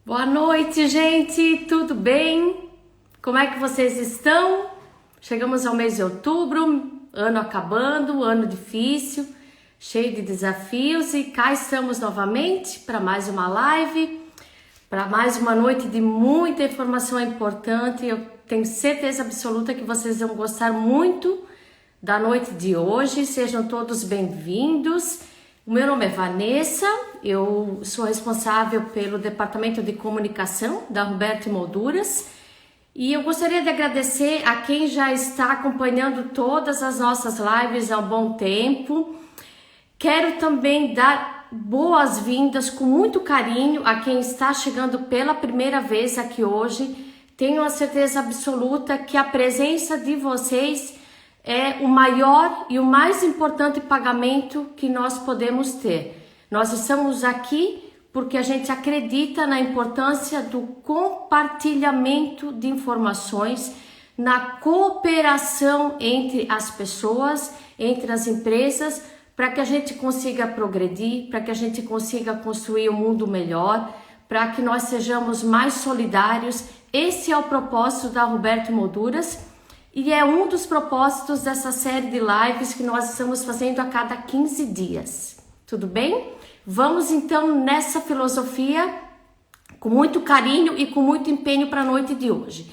Boa noite, gente, tudo bem? Como é que vocês estão? Chegamos ao mês de outubro, ano acabando, ano difícil, cheio de desafios e cá estamos novamente para mais uma live, para mais uma noite de muita informação importante. Eu tenho certeza absoluta que vocês vão gostar muito da noite de hoje. Sejam todos bem-vindos. O meu nome é Vanessa, eu sou responsável pelo Departamento de Comunicação da Roberto Molduras e eu gostaria de agradecer a quem já está acompanhando todas as nossas lives há um bom tempo. Quero também dar boas-vindas com muito carinho a quem está chegando pela primeira vez aqui hoje. Tenho a certeza absoluta que a presença de vocês é o maior e o mais importante pagamento que nós podemos ter. Nós estamos aqui porque a gente acredita na importância do compartilhamento de informações, na cooperação entre as pessoas, entre as empresas, para que a gente consiga progredir, para que a gente consiga construir um mundo melhor, para que nós sejamos mais solidários. Esse é o propósito da Roberto Molduras. E é um dos propósitos dessa série de lives que nós estamos fazendo a cada 15 dias. Tudo bem? Vamos então nessa filosofia com muito carinho e com muito empenho para a noite de hoje.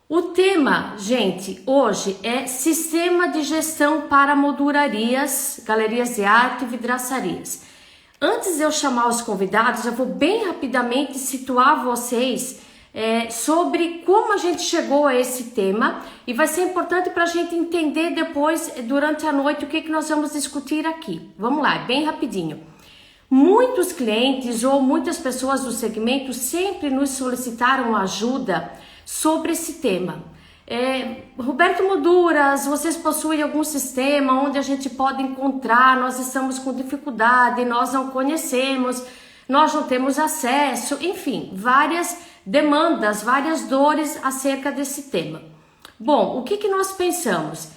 O tema, gente, hoje é Sistema de Gestão para Moldurarias, Galerias de Arte e Vidraçarias. Antes de eu chamar os convidados, eu vou bem rapidamente situar vocês sobre como a gente chegou a esse tema e vai ser importante para a gente entender depois, durante a noite, o que nós vamos discutir aqui. Vamos lá, bem rapidinho. Muitos clientes ou muitas pessoas do segmento sempre nos solicitaram ajuda sobre esse tema. Roberto Molduras, vocês possuem algum sistema onde a gente pode encontrar? Nós estamos com dificuldade, nós não conhecemos, nós não temos acesso, enfim, várias demandas, várias dores acerca desse tema. Bom, o que nós pensamos?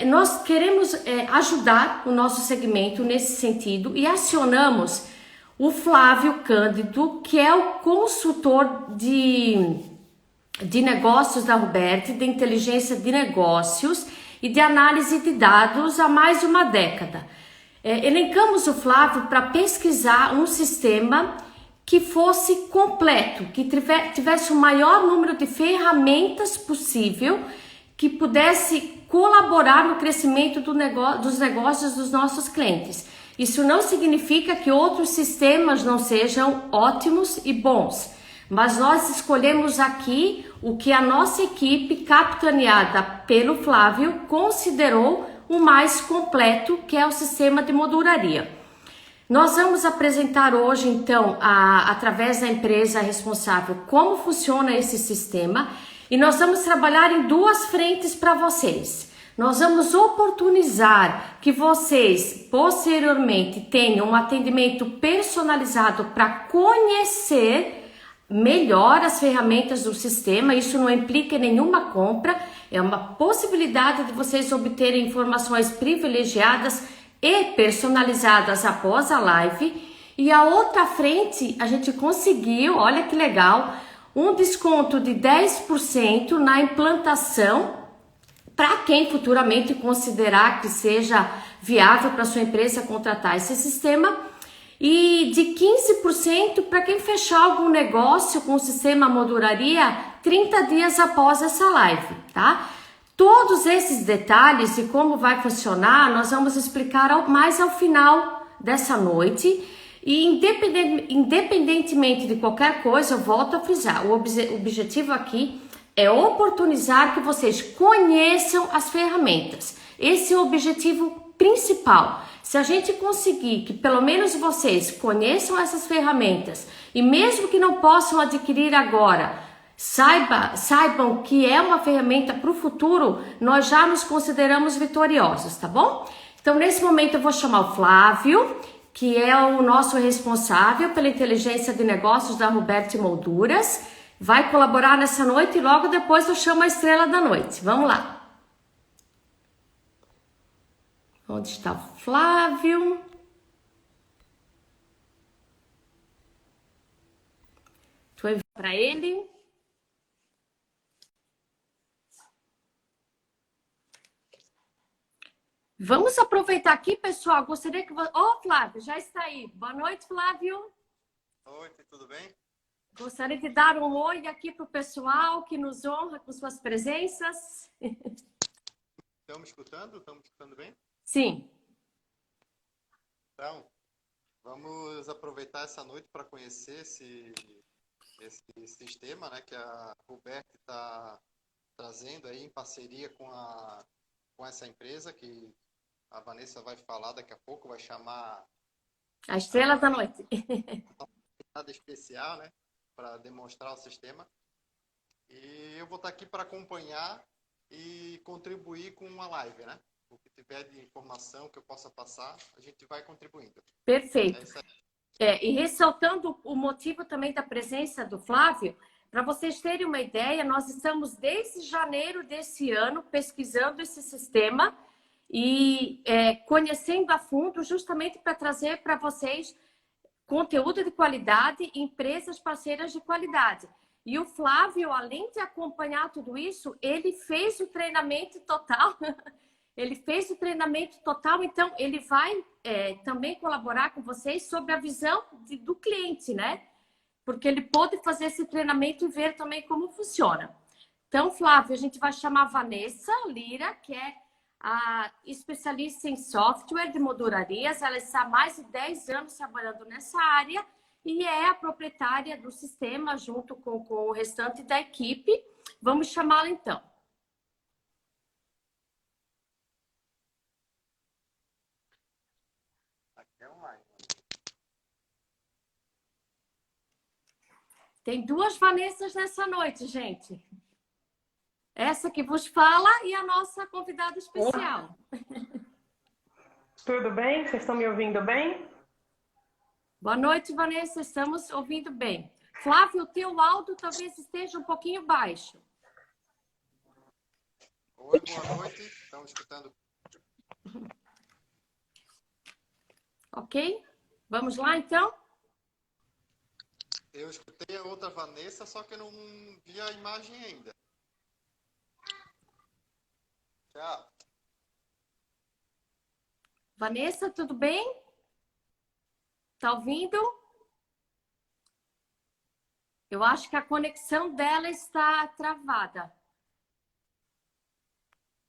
Nós queremos ajudar o nosso segmento nesse sentido e acionamos o Flávio Cândido, que é o consultor de negócios da Roberto, de inteligência de negócios e de análise de dados há mais de uma década. Elencamos o Flávio para pesquisar um sistema que fosse completo, que tivesse o maior número de ferramentas possível, que pudesse colaborar no crescimento dos negócios dos nossos clientes. Isso não significa que outros sistemas não sejam ótimos e bons, mas nós escolhemos aqui o que a nossa equipe, capitaneada pelo Flávio, considerou o mais completo, que é o sistema de molduraria. Nós vamos apresentar hoje, então, através da empresa responsável, como funciona esse sistema e nós vamos trabalhar em duas frentes para vocês. Nós vamos oportunizar que vocês, posteriormente, tenham um atendimento personalizado para conhecer melhor as ferramentas do sistema. Isso não implica nenhuma compra, é uma possibilidade de vocês obterem informações privilegiadas e personalizadas após a live. E a outra frente, a gente conseguiu, olha que legal, um desconto de 10% na implantação para quem futuramente considerar que seja viável para sua empresa contratar esse sistema, e de 15% para quem fechar algum negócio com o sistema molduraria 30 dias após essa live, tá? Todos esses detalhes e como vai funcionar, nós vamos explicar mais ao final dessa noite. E independentemente de qualquer coisa, eu volto a frisar, o objetivo aqui é oportunizar que vocês conheçam as ferramentas. Esse é o objetivo principal. Se a gente conseguir que pelo menos vocês conheçam essas ferramentas e mesmo que não possam adquirir agora, saibam que é uma ferramenta para o futuro, nós já nos consideramos vitoriosos, tá bom? Então, nesse momento, eu vou chamar o Flávio, que é o nosso responsável pela inteligência de negócios da Roberto Molduras. Vai colaborar nessa noite e logo depois eu chamo a estrela da noite. Vamos lá. Onde está o Flávio? Foi para ele. Vamos aproveitar aqui, pessoal. Gostaria que você... Flávio, já está aí. Boa noite, Flávio. Boa noite, tudo bem? Gostaria de dar um oi aqui para o pessoal que nos honra com suas presenças. Estão me escutando? Estão me escutando bem? Sim. Então, vamos aproveitar essa noite para conhecer esse sistema, né, que a Roberta está trazendo aí em parceria com essa empresa, que a Vanessa vai falar daqui a pouco, vai chamar A estrela da noite. nada especial, né, para demonstrar o sistema. E eu vou estar aqui para acompanhar e contribuir com uma live, né? O que tiver de informação que eu possa passar, a gente vai contribuindo. Perfeito. É isso aí. E ressaltando o motivo também da presença do Flávio, para vocês terem uma ideia, nós estamos desde janeiro desse ano pesquisando esse sistema e conhecendo a fundo, justamente para trazer para vocês conteúdo de qualidade e empresas parceiras de qualidade. E o Flávio, além de acompanhar tudo isso, ele fez o treinamento total. Ele fez o treinamento total, então ele vai também colaborar com vocês sobre a visão do cliente, né? Porque ele pôde fazer esse treinamento e ver também como funciona. Então, Flávio, a gente vai chamar a Vanessa Lira, que é a especialista em software de moldurarias. Ela está há mais de 10 anos trabalhando nessa área e é a proprietária do sistema junto com o restante da equipe. Vamos chamá-la então. Tem duas Vanessas nessa noite, gente. Essa que vos fala e a nossa convidada especial. Tudo bem? Vocês estão me ouvindo bem? Boa noite, Vanessa. Estamos ouvindo bem. Flávio, o teu áudio talvez esteja um pouquinho baixo. Oi, boa noite. Estão escutando? Ok? Vamos lá, então? Eu escutei a outra Vanessa, só que eu não vi a imagem ainda. Tchau. Vanessa, tudo bem? Tá ouvindo? Eu acho que a conexão dela está travada.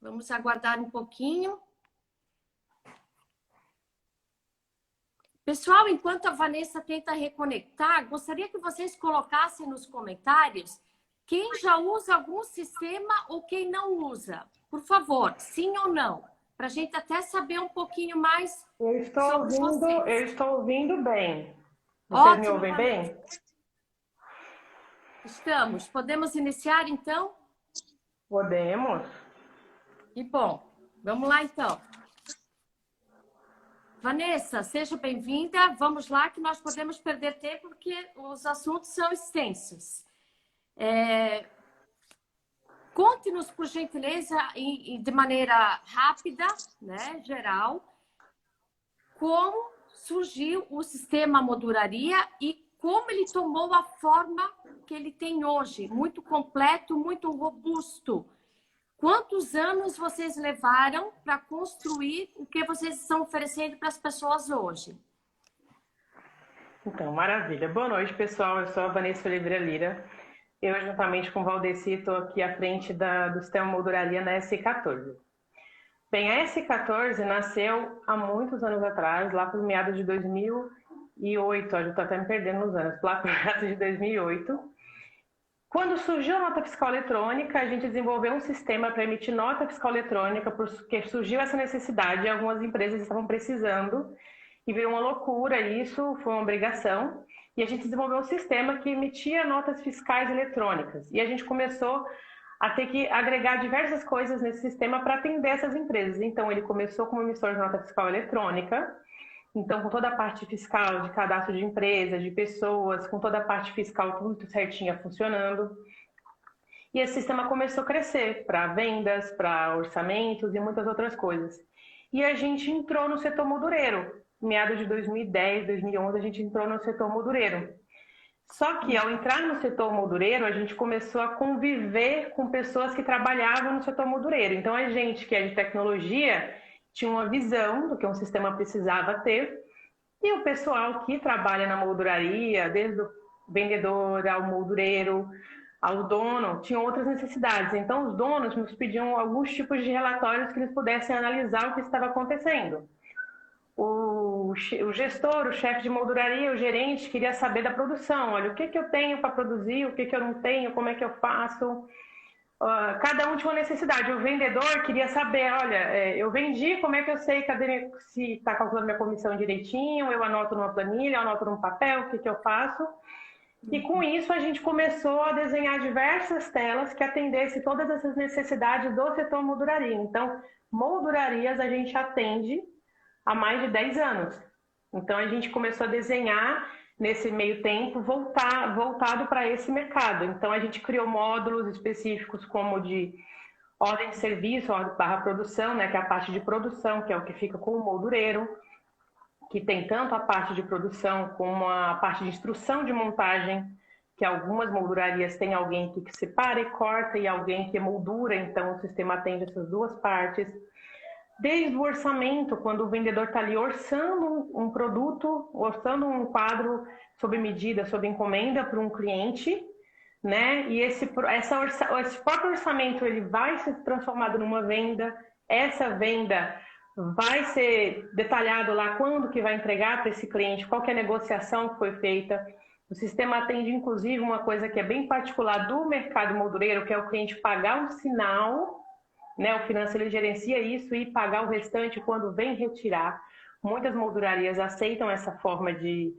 Vamos aguardar um pouquinho. Pessoal, enquanto a Vanessa tenta reconectar, gostaria que vocês colocassem nos comentários quem já usa algum sistema ou quem não usa. Por favor, sim ou não? Para a gente até saber um pouquinho mais sobre vocês. Eu estou ouvindo bem. Vocês Ótimo, me ouvem Vanessa. bem? Estamos. Podemos iniciar, então? Podemos. E bom, vamos lá, então. Vanessa, seja bem-vinda. Vamos lá, que nós podemos perder tempo, porque os assuntos são extensos. Conte-nos, por gentileza, de maneira rápida, né, geral, como surgiu o sistema molduraria e como ele tomou a forma que ele tem hoje, muito completo, muito robusto. Quantos anos vocês levaram para construir o que vocês estão oferecendo para as pessoas hoje? Então, maravilha. Boa noite, pessoal. Eu sou a Vanessa Oliveira Lira. Eu, juntamente com o Valdeci, estou aqui à frente do sistema molduraria na S14. Bem, a S14 nasceu há muitos anos atrás, lá por meados de 2008. Eu estou até me perdendo nos anos. Lá por meados de 2008. Quando surgiu a nota fiscal eletrônica, a gente desenvolveu um sistema para emitir nota fiscal eletrônica, porque surgiu essa necessidade e algumas empresas estavam precisando, e veio uma loucura isso, foi uma obrigação, e a gente desenvolveu um sistema que emitia notas fiscais eletrônicas. E a gente começou a ter que agregar diversas coisas nesse sistema para atender essas empresas. Então, ele começou como emissor de nota fiscal eletrônica, então, com toda a parte fiscal de cadastro de empresas, de pessoas, com toda a parte fiscal tudo certinha funcionando. E esse sistema começou a crescer para vendas, para orçamentos e muitas outras coisas. E a gente entrou no setor moldureiro. Em meados de 2010, 2011, a gente entrou no setor moldureiro. Só que ao entrar no setor moldureiro, a gente começou a conviver com pessoas que trabalhavam no setor moldureiro. Então a gente que é de tecnologia tinha uma visão do que um sistema precisava ter, e o pessoal que trabalha na molduraria, desde o vendedor ao moldureiro, ao dono, tinham outras necessidades. Então os donos nos pediam alguns tipos de relatórios que eles pudessem analisar o que estava acontecendo. O gestor, o chefe de molduraria, o gerente queria saber da produção. Olha, o que eu tenho para produzir, o que eu não tenho, como é que eu faço. Cada um tinha uma necessidade. O vendedor queria saber, olha, eu vendi, como é que eu sei se está calculando minha comissão direitinho, eu anoto numa planilha, eu anoto num papel, o que eu faço. E com isso a gente começou a desenhar diversas telas que atendessem todas essas necessidades do setor molduraria. Então, moldurarias a gente atende há mais de 10 anos. Então a gente começou a desenhar nesse meio tempo voltado para esse mercado. Então a gente criou módulos específicos como de ordem de serviço, barra produção, né, que é a parte de produção, que é o que fica com o moldureiro, que tem tanto a parte de produção como a parte de instrução de montagem, que algumas moldurarias têm alguém que separa e corta e alguém que moldura, então o sistema atende essas duas partes. Desde o orçamento, quando o vendedor está ali orçando um produto, orçando um quadro sob medida, sob encomenda para um cliente, né? E esse próprio orçamento ele vai ser transformado numa venda, essa venda vai ser detalhado lá quando que vai entregar para esse cliente, qual que é a negociação que foi feita. O sistema atende, inclusive, uma coisa que é bem particular do mercado moldureiro, que é o cliente pagar um sinal, né? O financeiro ele gerencia isso e pagar o restante quando vem retirar. Muitas moldurarias aceitam essa forma de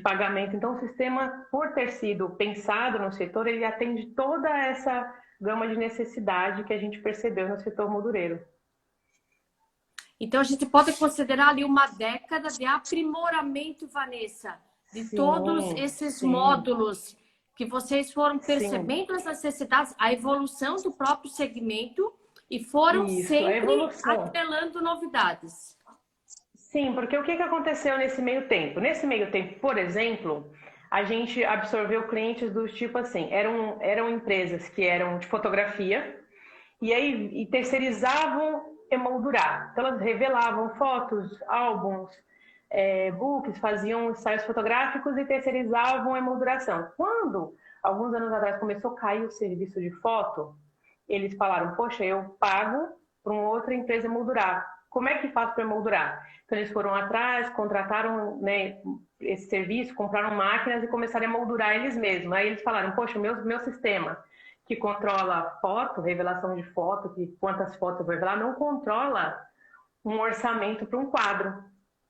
pagamento. Então, o sistema, por ter sido pensado no setor, ele atende toda essa gama de necessidade que a gente percebeu no setor moldureiro. Então, a gente pode considerar ali uma década de aprimoramento, Vanessa, de todos esses módulos que vocês foram percebendo as necessidades, a evolução do próprio segmento e foram sempre atrelando novidades. Sim, porque o que aconteceu nesse meio tempo? Nesse meio tempo, por exemplo, a gente absorveu clientes do tipo assim, eram empresas que eram de fotografia e terceirizavam emoldurar. Então elas revelavam fotos, álbuns, books, faziam ensaios fotográficos e terceirizavam a emolduração. Quando, alguns anos atrás, começou a cair o serviço de foto, eles falaram, poxa, eu pago para uma outra empresa emoldurar. Como é que faço para emoldurar? Então eles foram atrás, contrataram, né, esse serviço, compraram máquinas e começaram a emoldurar eles mesmos. Aí eles falaram, poxa, meu sistema que controla foto, revelação de foto, que quantas fotos eu vou revelar, não controla um orçamento para um quadro.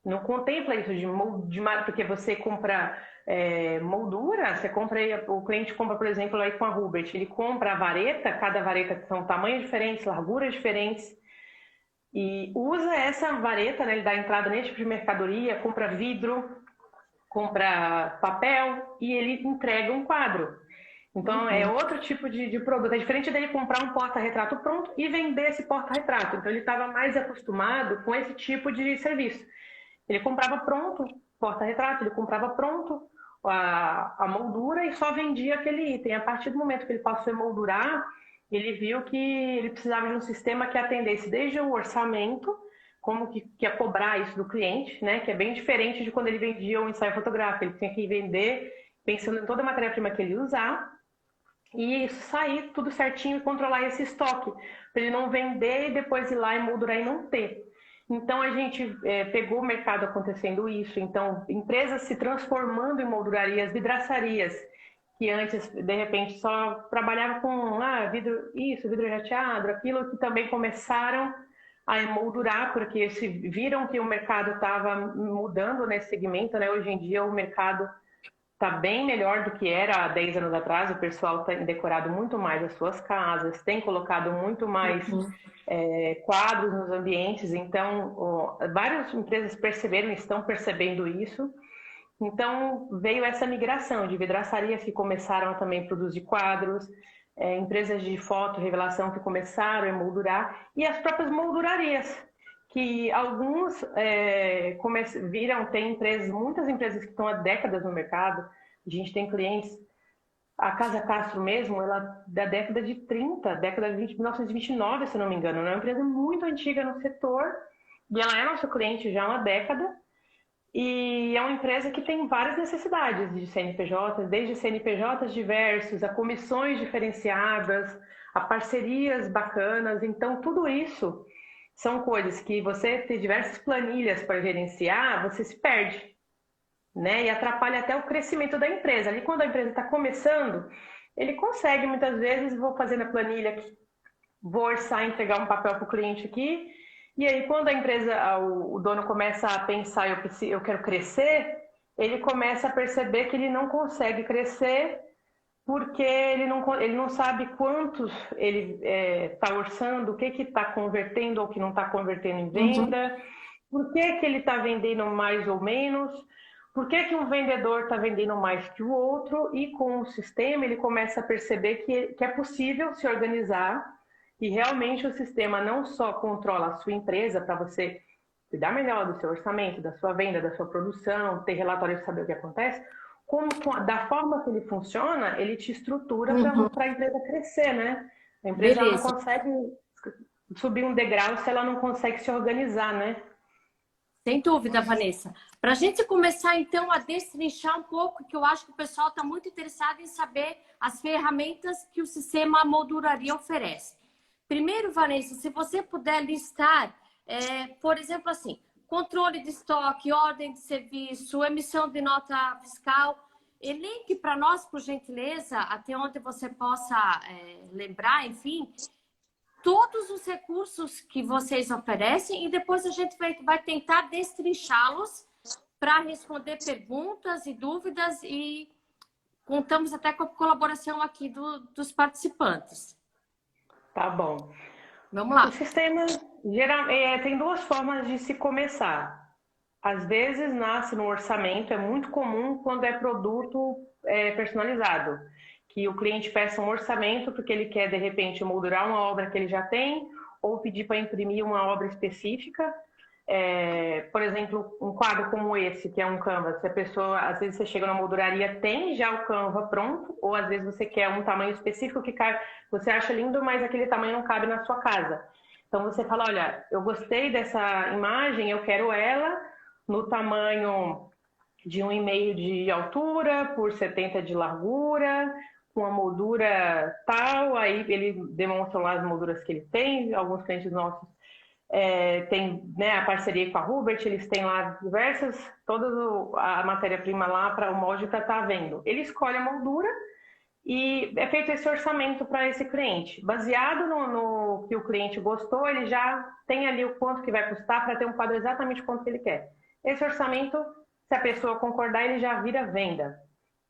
Não contempla isso porque você compra moldura, você compra, o cliente compra, por exemplo, aí com a Hubert, ele compra a vareta, cada vareta são tamanhos diferentes, larguras diferentes, e usa essa vareta, né, ele dá entrada nesse tipo de mercadoria, compra vidro, compra papel e ele entrega um quadro. Então, é outro tipo de produto. É diferente dele comprar um porta-retrato pronto e vender esse porta-retrato. Então, ele estava mais acostumado com esse tipo de serviço. Ele comprava pronto porta-retrato, ele comprava pronto a moldura e só vendia aquele item. A partir do momento que ele passou a moldurar, ele viu que ele precisava de um sistema que atendesse desde o orçamento, como que ia cobrar isso do cliente, né? Que é bem diferente de quando ele vendia um ensaio fotográfico. Ele tinha que vender pensando em toda a matéria-prima que ele ia usar, e sair tudo certinho e controlar esse estoque, para ele não vender e depois ir lá e moldurar e não ter. Então a gente pegou o mercado acontecendo isso, então empresas se transformando em moldurarias, vidraçarias, que antes de repente só trabalhavam com vidro jateado, aquilo, que também começaram a emoldurar, porque viram que o mercado estava mudando nesse segmento, né? Hoje em dia o mercado está bem melhor do que era há 10 anos atrás. O pessoal tem decorado muito mais as suas casas, tem colocado muito mais quadros nos ambientes. Então, várias empresas perceberam, estão percebendo isso. Então, veio essa migração de vidraçarias que começaram a também produzir quadros, empresas de foto, revelação que começaram a emoldurar, e as próprias moldurarias, que alguns viram, tem muitas empresas que estão há décadas no mercado, A gente tem clientes, a Casa Castro mesmo, ela da década de 30, década de 1929, se não me engano, é uma empresa muito antiga no setor, e ela é nosso cliente já há uma década, e é uma empresa que tem várias necessidades de CNPJs, desde CNPJs diversos, a comissões diferenciadas, a parcerias bacanas. Então, tudo isso são coisas que você tem diversas planilhas para gerenciar, você se perde, né? E atrapalha até o crescimento da empresa. Ali, quando a empresa está começando, ele consegue, muitas vezes, vou fazer na planilha aqui, vou orçar, entregar um papel para o cliente aqui, e aí quando a empresa, o dono começa a pensar, eu quero crescer, ele começa a perceber que ele não consegue crescer porque ele não sabe quantos ele está orçando, o que está convertendo ou o que não está convertendo em Uhum. venda, por que ele está vendendo mais ou menos, por que um vendedor está vendendo mais que o outro, e com o sistema ele começa a perceber que é possível se organizar e realmente o sistema não só controla a sua empresa para você cuidar melhor do seu orçamento, da sua venda, da sua produção, ter relatório de saber o que acontece, como da forma que ele funciona, ele te estrutura Uhum. para a empresa crescer, né? A empresa ela não Beleza. consegue subir um degrau se ela não consegue se organizar, né? Sem dúvida, Vanessa. Para a gente começar, então, a destrinchar um pouco, que eu acho que o pessoal está muito interessado em saber as ferramentas que o sistema molduraria oferece. Primeiro, Vanessa, se você puder listar, por exemplo, assim, controle de estoque, ordem de serviço, emissão de nota fiscal, elenque para nós, por gentileza, até onde você possa lembrar, enfim, todos os recursos que vocês oferecem e depois a gente vai tentar destrinchá-los para responder perguntas e dúvidas e contamos até com a colaboração aqui dos participantes. Tá bom. Vamos O lá. sistema tem duas formas de se começar. Às vezes nasce no orçamento, é muito comum quando é produto personalizado, que o cliente peça um orçamento porque ele quer, de repente, moldurar uma obra que ele já tem ou pedir para imprimir uma obra específica. Por exemplo, um quadro como esse, que é um Canva, se a pessoa, às vezes você chega na molduraria, tem já o Canva pronto, ou às vezes você quer um tamanho específico que você acha lindo, mas aquele tamanho não cabe na sua casa. Então você fala, olha, eu gostei dessa imagem, eu quero ela no tamanho de 1,5 de altura por 70 de largura, com a moldura tal, aí ele demonstra lá as molduras que ele tem, alguns clientes nossos tem, né, a parceria com a Hubert, eles têm lá toda a matéria-prima lá para o molde para estar vendo. Ele escolhe a moldura e é feito esse orçamento para esse cliente. Baseado no que o cliente gostou, ele já tem ali o quanto que vai custar para ter um quadro exatamente quanto que ele quer. Esse orçamento, se a pessoa concordar, ele já vira venda.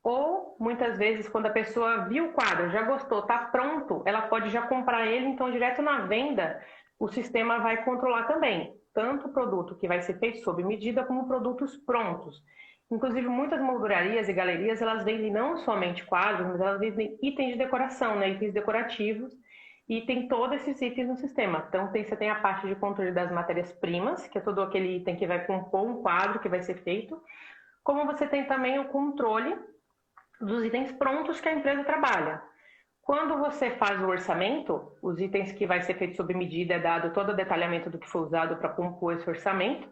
Ou, muitas vezes, quando a pessoa viu o quadro, já gostou, está pronto, ela pode já comprar ele, então, direto na venda, o sistema vai controlar também, tanto o produto que vai ser feito sob medida, como produtos prontos. Inclusive, muitas moldurarias e galerias, elas vendem não somente quadros, mas elas vendem itens de decoração, né? Itens decorativos, e tem todos esses itens no sistema. Então, você tem a parte de controle das matérias-primas, que é todo aquele item que vai compor um quadro que vai ser feito, como você tem também o controle dos itens prontos que a empresa trabalha. Quando você faz o orçamento, os itens que vai ser feito sob medida é dado todo o detalhamento do que foi usado para compor esse orçamento.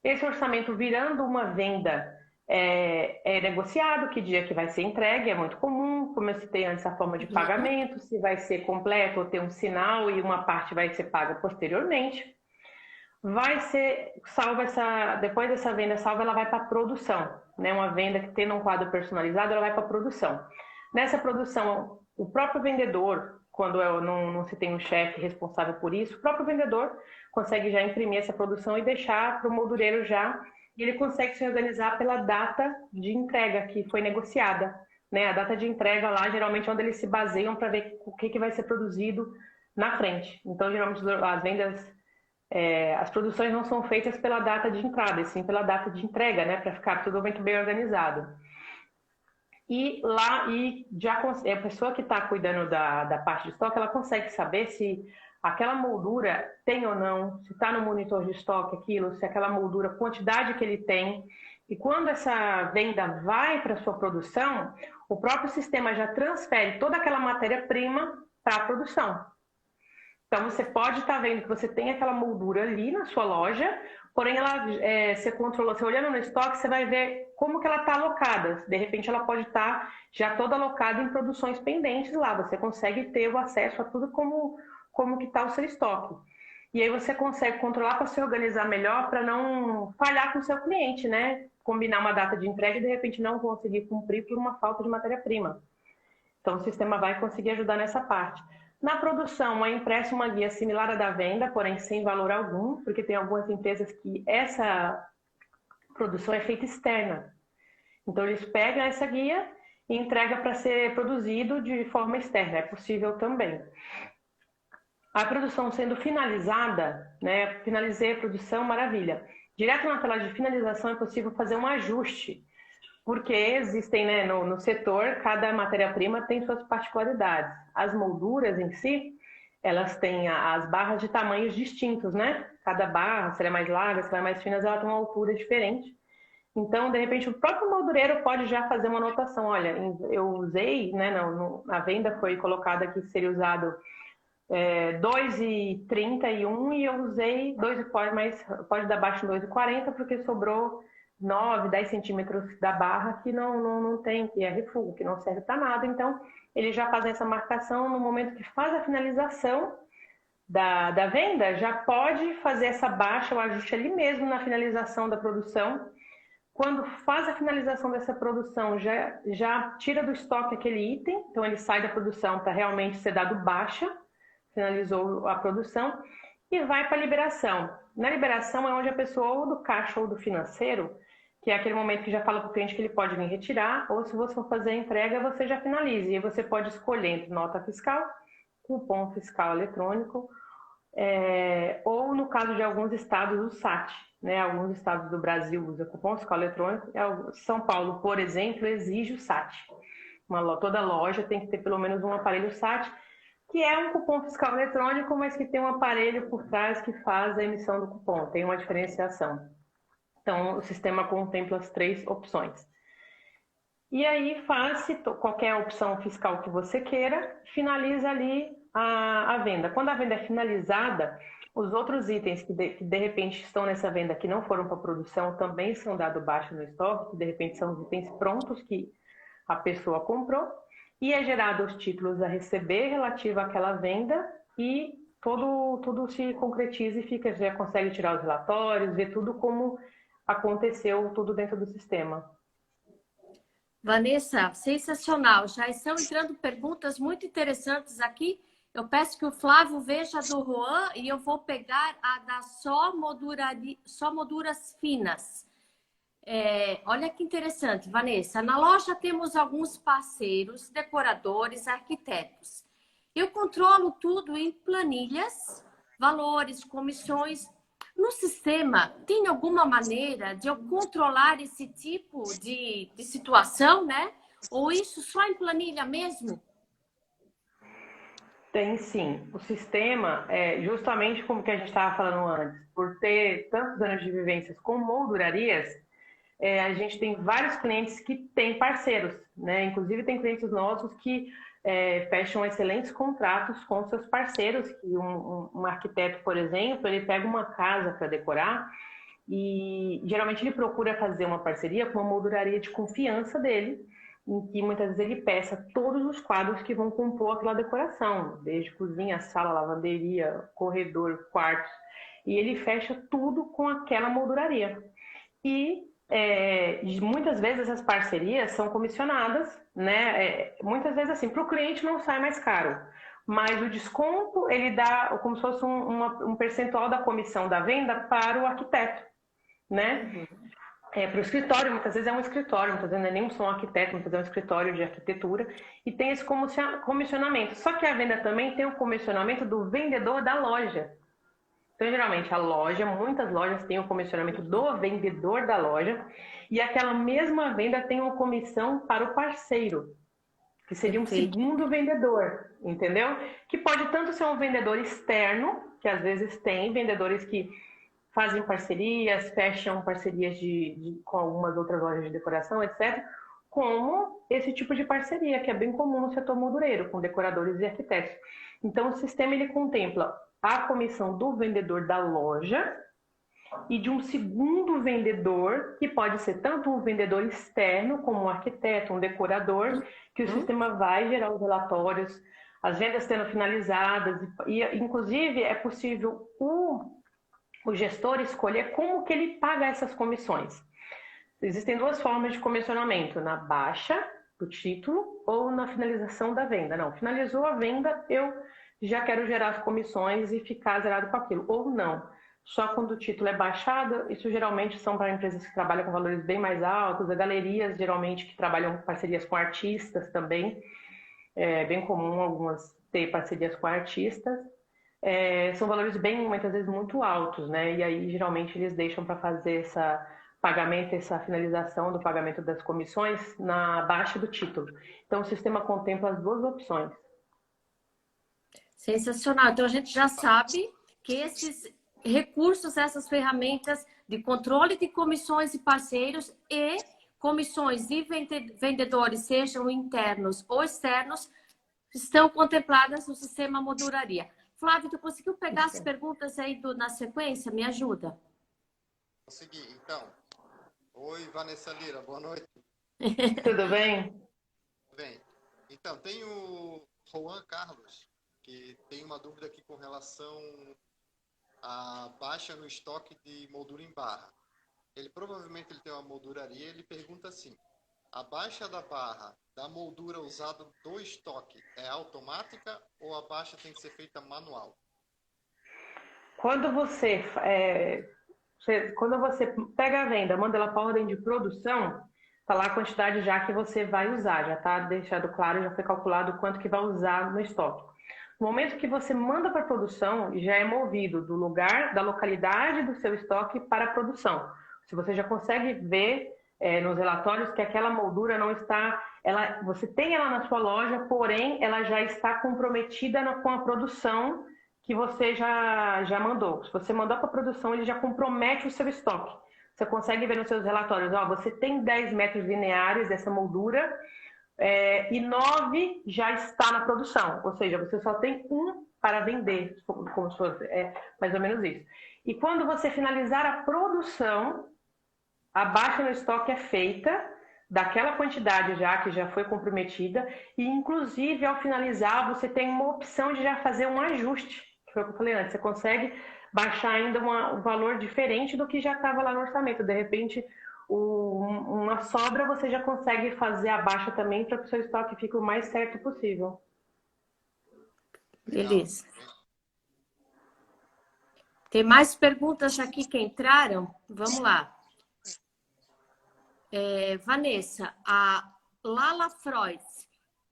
Esse orçamento virando uma venda é negociado, que dia que vai ser entregue, é muito comum, como eu citei antes, a forma de pagamento, se vai ser completo ou ter um sinal e uma parte vai ser paga posteriormente. Vai ser salva depois dessa venda salva, ela vai para a produção, né? Uma venda que tendo um quadro personalizado, ela vai para a produção. Nessa produção, o próprio vendedor, quando não se tem um chefe responsável por isso, o próprio vendedor consegue já imprimir essa produção e deixar para o moldureiro já, e ele consegue se organizar pela data de entrega que foi negociada, né? A data de entrega lá, geralmente, é onde eles se baseiam para ver o que vai ser produzido na frente. Então, geralmente, as vendas, as produções não são feitas pela data de entrada, e sim pela data de entrega, né? Para ficar tudo muito bem organizado. E lá, a pessoa que está cuidando da parte de estoque, ela consegue saber se aquela moldura tem ou não, se está no monitor de estoque aquilo, se aquela moldura, quantidade que ele tem, E quando essa venda vai para a sua produção, o próprio sistema já transfere toda aquela matéria-prima para a produção. Então, você pode estar vendo que você tem aquela moldura ali na sua loja, porém, você controla, você olhando no estoque, você vai ver como que ela está alocada. De repente, ela pode estar já toda alocada em produções pendentes lá. Você consegue ter o acesso a tudo como que está o seu estoque. E aí você consegue controlar para se organizar melhor, para não falhar com o seu cliente, né? Combinar uma data de entrega e, de repente, não conseguir cumprir por uma falta de matéria-prima. Então, o sistema vai conseguir ajudar nessa parte. Na produção, é impressa uma guia similar à da venda, porém sem valor algum, porque tem algumas empresas que essa produção é feita externa. Então, eles pegam essa guia e entregam para ser produzido de forma externa. É possível também. A produção sendo finalizada, né? Finalizei a produção, maravilha. Direto na tela de finalização é possível fazer um ajuste, porque existem, né, no setor, cada matéria-prima tem suas particularidades. As molduras em si, elas têm as barras de tamanhos distintos, né? Cada barra, se ela é mais larga, se ela é mais fina, ela tem uma altura diferente. Então, de repente, o próprio moldureiro pode já fazer uma anotação. Olha, eu usei, né, na venda foi colocado aqui que seria usado 2,31 e eu usei 2 mas pode dar abaixo de 2,40 porque sobrou 9, 10 centímetros da barra que não tem, que é refúgio, que não serve para nada. Então, eles já fazem essa marcação no momento que faz a finalização da venda, já pode fazer essa baixa, o ajuste ali mesmo na finalização da produção. Quando faz a finalização dessa produção, já tira do estoque aquele item, então ele sai da produção para realmente ser dado baixa, finalizou a produção, e vai para a liberação. Na liberação é onde a pessoa, ou do caixa ou do financeiro, que é aquele momento que já fala para o cliente que ele pode vir retirar, ou se você for fazer a entrega, você já finaliza. E aí você pode escolher entre nota fiscal, cupom fiscal eletrônico, ou no caso de alguns estados, o SAT. Né? Alguns estados do Brasil usam cupom fiscal eletrônico. São Paulo, por exemplo, exige o SAT. Toda loja tem que ter pelo menos um aparelho SAT, que é um cupom fiscal eletrônico, mas que tem um aparelho por trás que faz a emissão do cupom. Tem uma diferenciação. Então, o sistema contempla as 3 opções. E aí, faz-se qualquer opção fiscal que você queira, finaliza ali a venda. Quando a venda é finalizada, os outros itens que de repente estão nessa venda que não foram para produção também são dados baixo no estoque, que de repente são os itens prontos que a pessoa comprou, e é gerado os títulos a receber relativo àquela venda e tudo se concretiza e já consegue tirar os relatórios, ver tudo como aconteceu, tudo dentro do sistema. Vanessa, sensacional. Já estão entrando perguntas muito interessantes aqui. Eu peço que o Flávio veja a do Juan e eu vou pegar a da só molduras finas. Olha que interessante, Vanessa. Na loja temos alguns parceiros, decoradores, arquitetos. Eu controlo tudo em planilhas, valores, comissões. No sistema, tem alguma maneira de eu controlar esse tipo de situação, né? Ou isso só em planilha mesmo? Tem sim. O sistema, justamente como que a gente estava falando antes, por ter tantos anos de vivências com moldurarias, a gente tem vários clientes que têm parceiros, né? Inclusive tem clientes nossos que fecham excelentes contratos com seus parceiros, que um arquiteto, por exemplo, ele pega uma casa para decorar e geralmente ele procura fazer uma parceria com uma molduraria de confiança dele, em que muitas vezes ele peça todos os quadros que vão compor aquela decoração, desde cozinha, sala, lavanderia, corredor, quartos, e ele fecha tudo com aquela molduraria. E muitas vezes essas parcerias são comissionadas, né? Muitas vezes assim, para o cliente não sai mais caro, mas o desconto ele dá como se fosse um percentual da comissão da venda para o arquiteto, né? Para o escritório, muitas vezes é um escritório, muitas vezes não é nem só um arquiteto, muitas vezes é um escritório de arquitetura e tem esse comissionamento. Só que a venda também tem o comissionamento do vendedor da loja. Então, geralmente, muitas lojas têm o comissionamento do vendedor da loja e aquela mesma venda tem uma comissão para o parceiro, que seria um segundo vendedor, entendeu? Que pode tanto ser um vendedor externo, que às vezes tem vendedores que fazem parcerias, fecham parcerias com algumas outras lojas de decoração, etc., como esse tipo de parceria, que é bem comum no setor moldureiro, com decoradores e arquitetos. Então, o sistema ele contempla a comissão do vendedor da loja e de um segundo vendedor, que pode ser tanto um vendedor externo, como um arquiteto, um decorador, que o sistema vai gerar os relatórios, as vendas sendo finalizadas, e inclusive é possível o gestor escolher como que ele paga essas comissões. Existem duas formas de comissionamento, na baixa do título ou na finalização da venda. Não, finalizou a venda, eu já quero gerar as comissões e ficar zerado com aquilo, ou não. Só quando o título é baixado, isso geralmente são para empresas que trabalham com valores bem mais altos, a galerias geralmente que trabalham com parcerias com artistas também, é bem comum algumas ter parcerias com artistas, são valores bem, muitas vezes, muito altos, né? E aí geralmente eles deixam para fazer essa finalização do pagamento das comissões na baixa do título. Então o sistema contempla as duas opções. Sensacional. Então a gente já sabe que esses recursos, essas ferramentas de controle de comissões e parceiros e comissões de vendedores, sejam internos ou externos, estão contempladas no sistema molduraria. Flávio, tu conseguiu pegar as perguntas aí na sequência? Me ajuda. Consegui. Então, oi, Vanessa Lira, boa noite. Tudo bem? Tudo bem. Então, tem o Juan Carlos, que tem uma dúvida aqui com relação à baixa no estoque de moldura em barra. Ele provavelmente tem uma molduraria, ele pergunta assim: a baixa da barra da moldura usada do estoque é automática ou a baixa tem que ser feita manual? Quando você pega a venda, manda ela para a ordem de produção, está lá a quantidade já que você vai usar, já está deixado claro, já foi calculado o quanto que vai usar no estoque. No momento que você manda para a produção, já é movido do lugar, da localidade do seu estoque para a produção. Se você já consegue ver nos relatórios que aquela moldura não está, você tem ela na sua loja, porém ela já está comprometida com a produção que você já mandou. Se você mandou para a produção, ele já compromete o seu estoque. Você consegue ver nos seus relatórios, você tem 10 metros lineares dessa moldura e 9 já está na produção. Ou seja, você só tem 1 para vender, como se fosse, mais ou menos isso. E quando você finalizar a produção, a baixa no estoque é feita daquela quantidade que já foi comprometida e, inclusive, ao finalizar, você tem uma opção de já fazer um ajuste, que foi o que eu falei antes. Você consegue baixar ainda um valor diferente do que já estava lá no orçamento. De repente, uma sobra, você já consegue fazer a baixa também para que o seu estoque fique o mais certo possível. Beleza. Tem mais perguntas aqui que entraram? Vamos lá. Vanessa, a Lala Freud,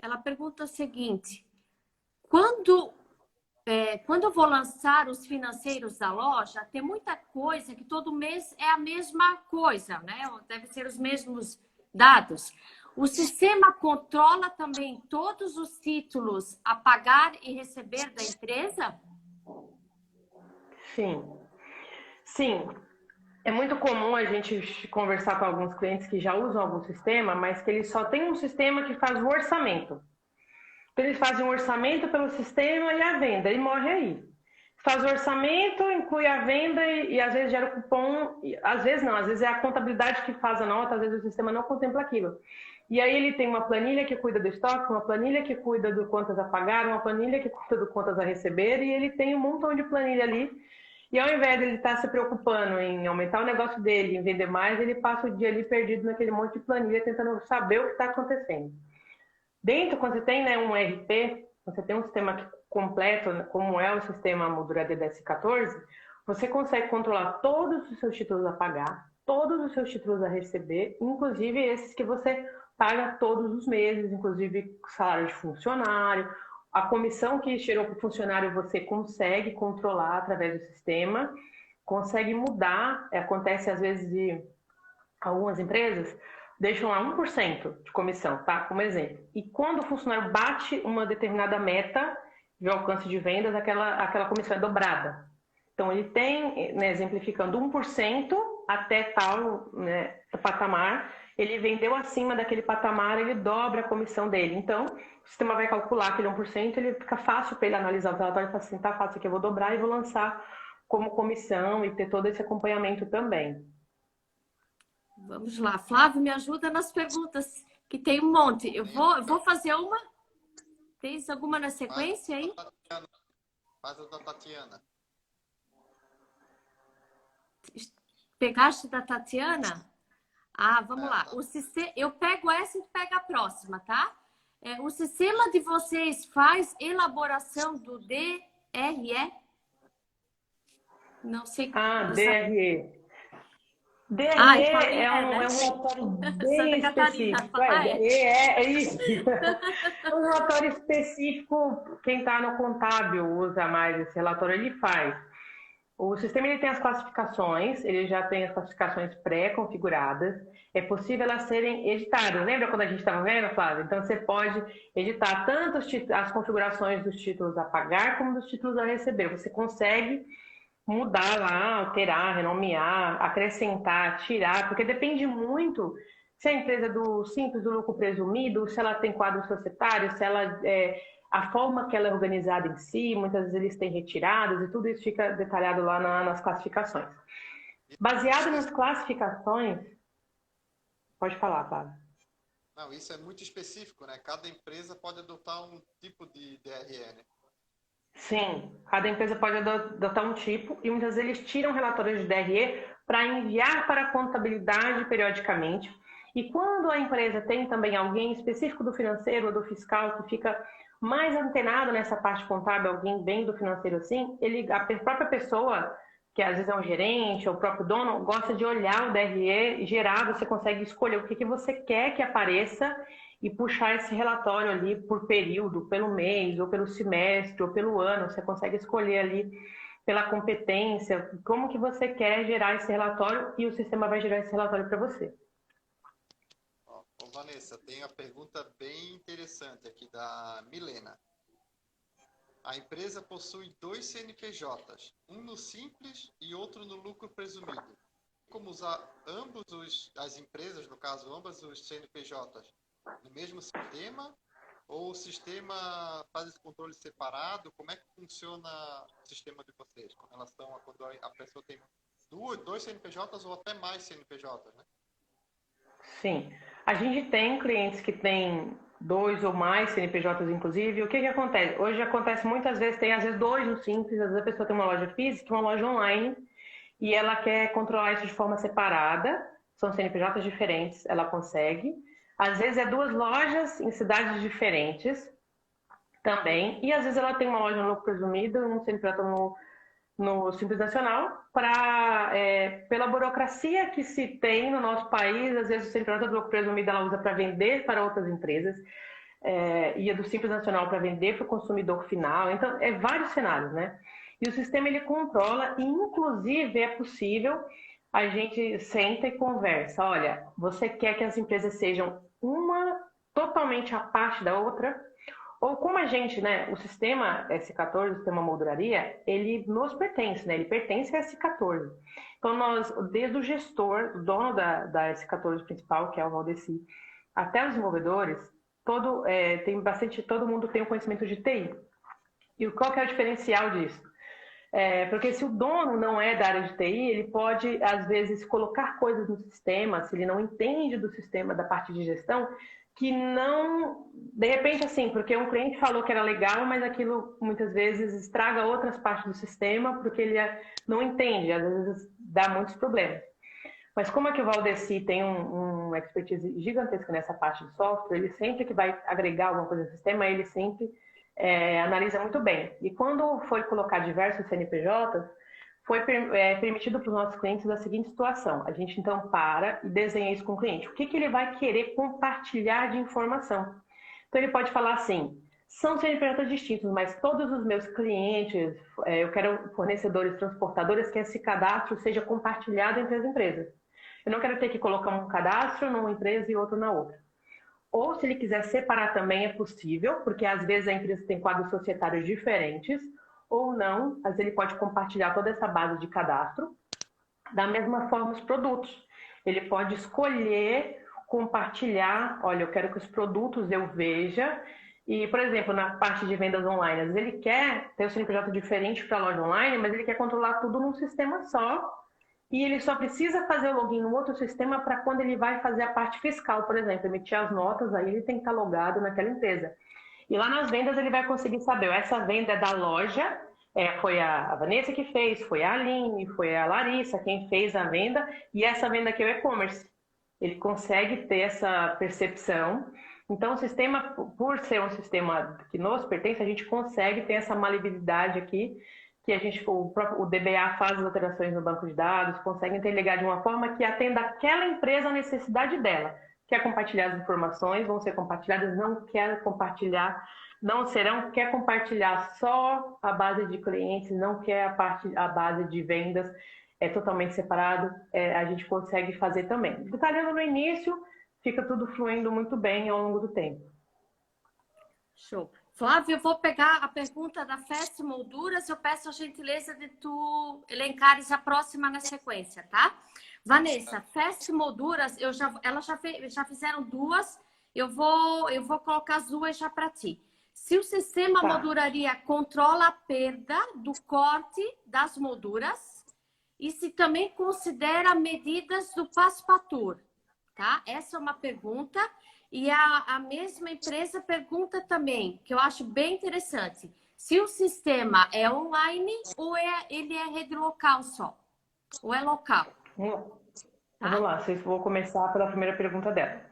ela pergunta o seguinte: quando eu vou lançar os financeiros da loja, tem muita coisa que todo mês é a mesma coisa, né? Deve ser os mesmos dados. O sistema controla também todos os títulos a pagar e receber da empresa? Sim. Sim. É muito comum a gente conversar com alguns clientes que já usam algum sistema, mas que eles só têm um sistema que faz o orçamento. Então, eles fazem um orçamento pelo sistema e a venda, e morre aí. Faz o orçamento, inclui a venda e às vezes gera o cupom, às vezes não, às vezes é a contabilidade que faz a nota, às vezes o sistema não contempla aquilo. E aí ele tem uma planilha que cuida do estoque, uma planilha que cuida do contas a pagar, uma planilha que cuida do contas a receber, e ele tem um montão de planilha ali. E ao invés de ele estar se preocupando em aumentar o negócio dele, em vender mais, ele passa o dia ali perdido naquele monte de planilha, tentando saber o que está acontecendo. Dentro, quando você tem um RP, você tem um sistema completo, como é o sistema Molduraria DS14, você consegue controlar todos os seus títulos a pagar, todos os seus títulos a receber, inclusive esses que você paga todos os meses, inclusive salário de funcionário. A comissão que gerou para o funcionário você consegue controlar através do sistema, consegue mudar. Acontece às vezes de algumas empresas deixam lá 1% de comissão, tá? Como exemplo. E quando o funcionário bate uma determinada meta de alcance de vendas, aquela comissão é dobrada. Então, ele tem, né, exemplificando 1% até tal, né, patamar, ele vendeu acima daquele patamar, ele dobra a comissão dele. Então, o sistema vai calcular aquele 1%, ele fica fácil para ele analisar o relatório e falar assim, tá fácil aqui, eu vou dobrar e vou lançar como comissão e ter todo esse acompanhamento também. Vamos lá. Flávio, me ajuda nas perguntas, que tem um monte. Eu vou fazer uma. Tens alguma na sequência aí? Faz a da Tatiana. Pegaste da Tatiana? Ah, vamos lá. Eu pego essa e tu pega a próxima, tá? O sistema de vocês faz elaboração do DRE? Não sei. DRE. DRE é um né? relatório bem Santa Catarina. específico. É isso. É um relatório específico, quem está no contábil usa mais esse relatório, ele faz. O sistema ele tem as classificações, ele já tem as classificações pré-configuradas, é possível elas serem editadas. Lembra quando a gente estava vendo, Flávia? Então você pode editar tanto as configurações dos títulos a pagar como dos títulos a receber. Você consegue mudar lá, alterar, renomear, acrescentar, tirar, porque depende muito se a empresa do simples, do lucro presumido, se ela tem quadro societário, se ela a forma que ela é organizada em si, muitas vezes eles têm retiradas e tudo isso fica detalhado lá nas classificações. Baseado nas classificações, pode falar, Flávio. Não, isso é muito específico, né? Cada empresa pode adotar um tipo de DRE, né? Sim, cada empresa pode adotar um tipo e muitas vezes eles tiram relatórios de DRE para enviar para a contabilidade periodicamente. E quando a empresa tem também alguém específico do financeiro ou do fiscal que fica mais antenado nessa parte contábil, alguém bem do financeiro assim, a própria pessoa, que às vezes é um gerente ou o próprio dono, gosta de olhar o DRE geral, você consegue escolher o que você quer que apareça e puxar esse relatório ali por período, pelo mês, ou pelo semestre, ou pelo ano. Você consegue escolher ali pela competência, como que você quer gerar esse relatório e o sistema vai gerar esse relatório para você. Vanessa, tem uma pergunta bem interessante aqui da Milena. A empresa possui 2 CNPJs, um no simples e outro no lucro presumido. Como usar as empresas, no caso, ambas os CNPJs, no mesmo sistema? Ou o sistema faz esse controle separado? Como é que funciona o sistema de vocês com relação a quando a pessoa tem 2 CNPJs ou até mais CNPJs, né? Sim. A gente tem clientes que têm 2 ou mais CNPJs, inclusive. O que acontece? Hoje acontece muitas vezes, tem às vezes 2 no simples, às vezes a pessoa tem uma loja física e uma loja online e ela quer controlar isso de forma separada. São CNPJs diferentes, ela consegue. Às vezes é 2 lojas em cidades diferentes também. E às vezes ela tem uma loja no lucro presumido e um CNPJ no Simples Nacional, pela burocracia que se tem no nosso país. Às vezes o CNPJ do lucro presumido ela usa para vender para outras empresas, e a do Simples Nacional para vender para o consumidor final. Então, vários cenários, né? E o sistema ele controla e, inclusive, é possível a gente senta e conversa. Olha, você quer que as empresas sejam uma totalmente à parte da outra? Ou como a gente, né, o sistema S14, o sistema molduraria, ele nos pertence, né? Ele pertence a S14. Então, nós, desde o gestor, o dono da S14 principal, que é o Valdeci, até os desenvolvedores, todo mundo tem o conhecimento de TI. E qual que é o diferencial disso? Porque se o dono não é da área de TI, ele pode, às vezes, colocar coisas no sistema, se ele não entende do sistema, da parte de gestão, que não, de repente assim, porque um cliente falou que era legal, mas aquilo muitas vezes estraga outras partes do sistema, porque ele não entende, às vezes dá muitos problemas. Mas como é que o Valdeci tem um expertise gigantesca nessa parte de software, ele sempre que vai agregar alguma coisa no sistema, ele sempre analisa muito bem. E quando foi colocar diversos CNPJs, foi permitido para os nossos clientes a seguinte situação. A gente, então, para e desenha isso com o cliente. O que ele vai querer compartilhar de informação? Então, ele pode falar assim, são CNPJs distintos, mas todos os meus clientes, eu quero fornecedores, transportadores, que esse cadastro seja compartilhado entre as empresas. Eu não quero ter que colocar um cadastro numa empresa e outro na outra. Ou, se ele quiser separar também, é possível, porque às vezes a empresa tem quadros societários diferentes, ou não, mas ele pode compartilhar toda essa base de cadastro. Da mesma forma, os produtos. Ele pode escolher compartilhar, olha, eu quero que os produtos eu veja. E, por exemplo, na parte de vendas online, às vezes ele quer ter o CNPJ diferente para a loja online, mas ele quer controlar tudo num sistema só. E ele só precisa fazer o login no outro sistema para quando ele vai fazer a parte fiscal, por exemplo, emitir as notas, aí ele tem que estar logado naquela empresa. E lá nas vendas ele vai conseguir saber, essa venda é da loja, foi a Vanessa que fez, foi a Aline, foi a Larissa quem fez a venda, e essa venda aqui é o e-commerce. Ele consegue ter essa percepção. Então, o sistema, por ser um sistema que nos pertence, a gente consegue ter essa maleabilidade aqui, que o DBA faz as alterações no banco de dados, consegue interligar de uma forma que atenda aquela empresa a necessidade dela. Quer compartilhar as informações, vão ser compartilhadas, não quer compartilhar, não serão, quer compartilhar só a base de clientes, não quer a base de vendas, é totalmente separado, a gente consegue fazer também. Detalhando no início, fica tudo fluindo muito bem ao longo do tempo. Show. Flávio, eu vou pegar a pergunta da Fest Molduras, eu peço a gentileza de tu elencares a próxima na sequência, tá? Vanessa, Fest Molduras, elas já fizeram duas, eu vou colocar as duas já para ti. Se o sistema molduraria controla a perda do corte das molduras e se também considera medidas do Passepartout, tá? Essa é uma pergunta. E a mesma empresa pergunta também, que eu acho bem interessante, se o sistema é online ou ele é rede local só? Ou é local? Vamos lá, vou começar pela primeira pergunta dela.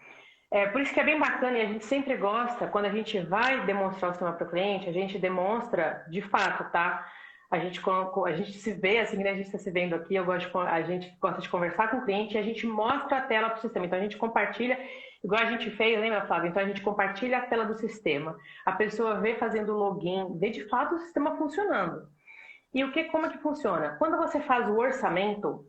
Por isso que é bem bacana e a gente sempre gosta, quando a gente vai demonstrar o sistema para o cliente, a gente demonstra de fato, tá? A gente se vê, assim, né? A gente está se vendo aqui, a gente gosta de conversar com o cliente e a gente mostra a tela para o sistema. Então, a gente compartilha, igual a gente fez, lembra, Flávia? Então, a gente compartilha a tela do sistema. A pessoa vê fazendo o login, vê de fato o sistema funcionando. E como é que funciona? Quando você faz o orçamento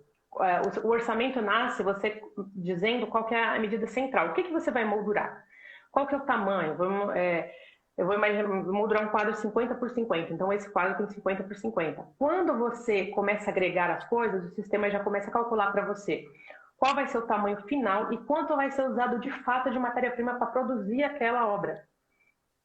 nasce você dizendo qual que é a medida central. O que você vai moldurar? Qual que é o tamanho? Eu vou moldurar um quadro 50 por 50, então esse quadro tem 50 por 50. Quando você começa a agregar as coisas, o sistema já começa a calcular para você qual vai ser o tamanho final e quanto vai ser usado de fato de matéria-prima para produzir aquela obra.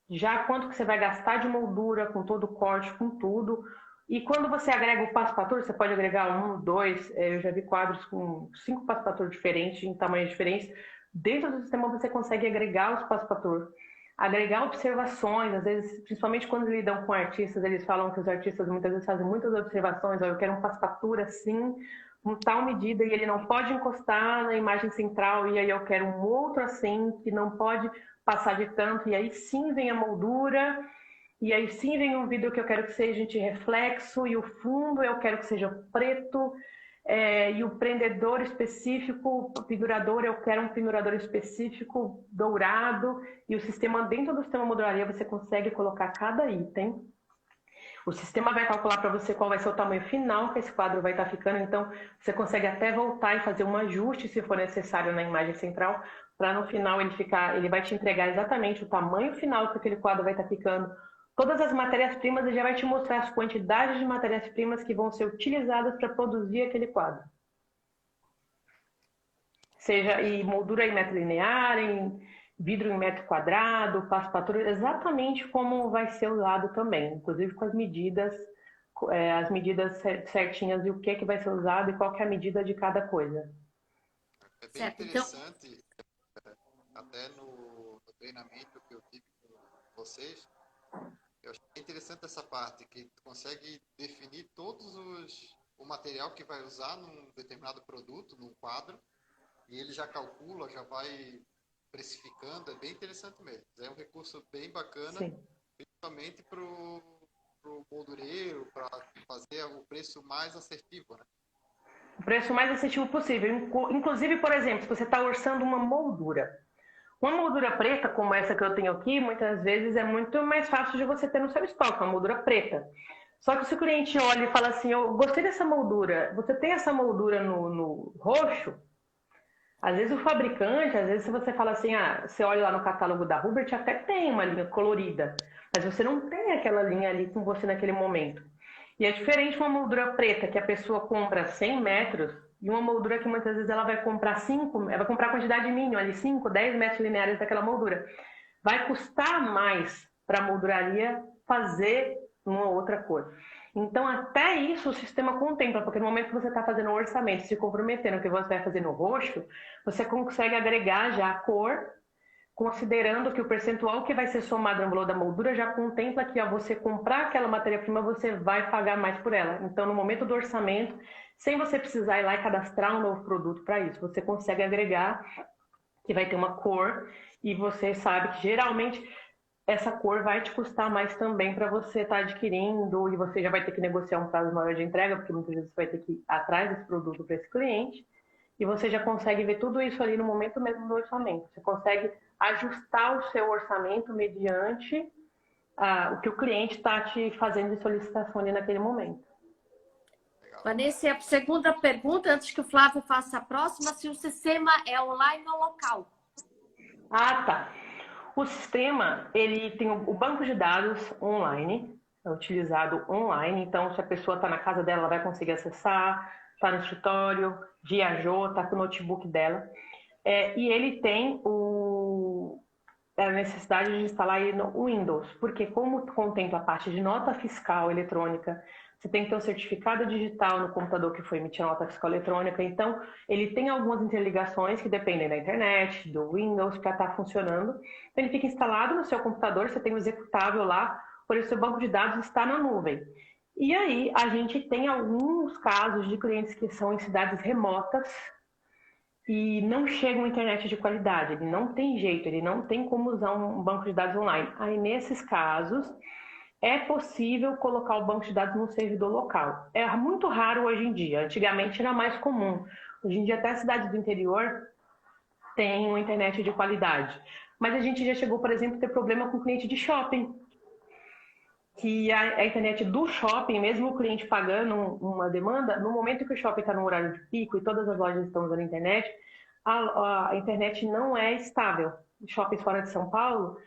Já quanto que você vai gastar de moldura, com todo o corte, com tudo. E quando você agrega o Passepartout, você pode agregar 1, 2, eu já vi quadros com 5 Passepartout diferentes, em tamanhos diferentes. Dentro do sistema você consegue agregar os Passepartout. Agregar observações, às vezes, principalmente quando lidam com artistas, eles falam que os artistas muitas vezes fazem muitas observações, eu quero um Passepartout assim, com tal medida, e ele não pode encostar na imagem central, e aí eu quero um outro assim, que não pode passar de tanto, e aí sim vem a moldura, e aí sim vem um vidro que eu quero que seja de reflexo, e o fundo eu quero que seja preto, e o prendedor específico, o pendurador, eu quero um pendurador específico dourado, e o sistema, dentro do sistema molduraria, você consegue colocar cada item. O sistema vai calcular para você qual vai ser o tamanho final que esse quadro vai estar ficando, então você consegue até voltar e fazer um ajuste, se for necessário, na imagem central, para no final ele vai te entregar exatamente o tamanho final que aquele quadro vai estar ficando, todas as matérias-primas, e já vai te mostrar as quantidades de matérias-primas que vão ser utilizadas para produzir aquele quadro. Seja em moldura em metro linear, em vidro em metro quadrado, Passepartout, exatamente como vai ser usado também, inclusive com as medidas certinhas e o que vai ser usado e qual que é a medida de cada coisa. É bem interessante, até no treinamento que eu tive com vocês, eu achei interessante essa parte, que tu consegue definir o material que vai usar num determinado produto, num quadro, e ele já calcula, já vai precificando, é bem interessante mesmo. É um recurso bem bacana, sim, principalmente para o moldureiro, para fazer o preço mais assertivo, né? O preço mais assertivo possível. Inclusive, por exemplo, se você está orçando uma moldura preta, como essa que eu tenho aqui, muitas vezes é muito mais fácil de você ter no seu estoque, uma moldura preta. Só que se o cliente olha e fala assim, eu gostei dessa moldura, você tem essa moldura no roxo? Às vezes o fabricante, às vezes se você fala assim, você olha lá no catálogo da Hubert, até tem uma linha colorida, mas você não tem aquela linha ali com você naquele momento. E é diferente uma moldura preta que a pessoa compra 100 metros e uma moldura que muitas vezes ela vai comprar 5, ela vai comprar a quantidade mínima, ali 5, 10 metros lineares daquela moldura. Vai custar mais para a molduraria fazer uma outra cor. Então, até isso o sistema contempla, porque no momento que você está fazendo o orçamento, se comprometendo que você vai fazer no roxo, você consegue agregar já a cor, considerando que o percentual que vai ser somado no valor da moldura já contempla que ao você comprar aquela matéria-prima, você vai pagar mais por ela. Então, no momento do orçamento, sem você precisar ir lá e cadastrar um novo produto para isso, você consegue agregar que vai ter uma cor e você sabe que geralmente essa cor vai te custar mais também para você estar adquirindo e você já vai ter que negociar um prazo maior de entrega, porque muitas vezes você vai ter que ir atrás desse produto para esse cliente. E você já consegue ver tudo isso ali no momento mesmo do orçamento. Você consegue ajustar o seu orçamento mediante o que o cliente está te fazendo de solicitação ali naquele momento. Legal. Vanessa, a segunda pergunta, antes que o Flávio faça a próxima, se o sistema é online ou local. Ah, tá. O sistema, ele tem o banco de dados online, é utilizado online. Então, se a pessoa está na casa dela, ela vai conseguir acessar, está no escritório, viajou, está com o notebook dela. E ele tem a necessidade de instalar ele no Windows, porque como contempla a parte de nota fiscal eletrônica, você tem que ter um certificado digital no computador que foi emitir a nota fiscal eletrônica, então ele tem algumas interligações que dependem da internet, do Windows, para estar funcionando. Então ele fica instalado no seu computador, você tem um executável lá, por isso o banco de dados está na nuvem. E aí a gente tem alguns casos de clientes que são em cidades remotas, e não chega uma internet de qualidade, ele não tem jeito, ele não tem como usar um banco de dados online. Aí, nesses casos, é possível colocar o banco de dados no servidor local. É muito raro hoje em dia, antigamente era mais comum. Hoje em dia, até as cidades do interior têm uma internet de qualidade. Mas a gente já chegou, por exemplo, a ter problema com cliente de shopping, que a internet do shopping, mesmo o cliente pagando uma demanda, no momento que o shopping está no horário de pico e todas as lojas estão usando a internet, a internet não é estável. Shoppings fora de São Paulo,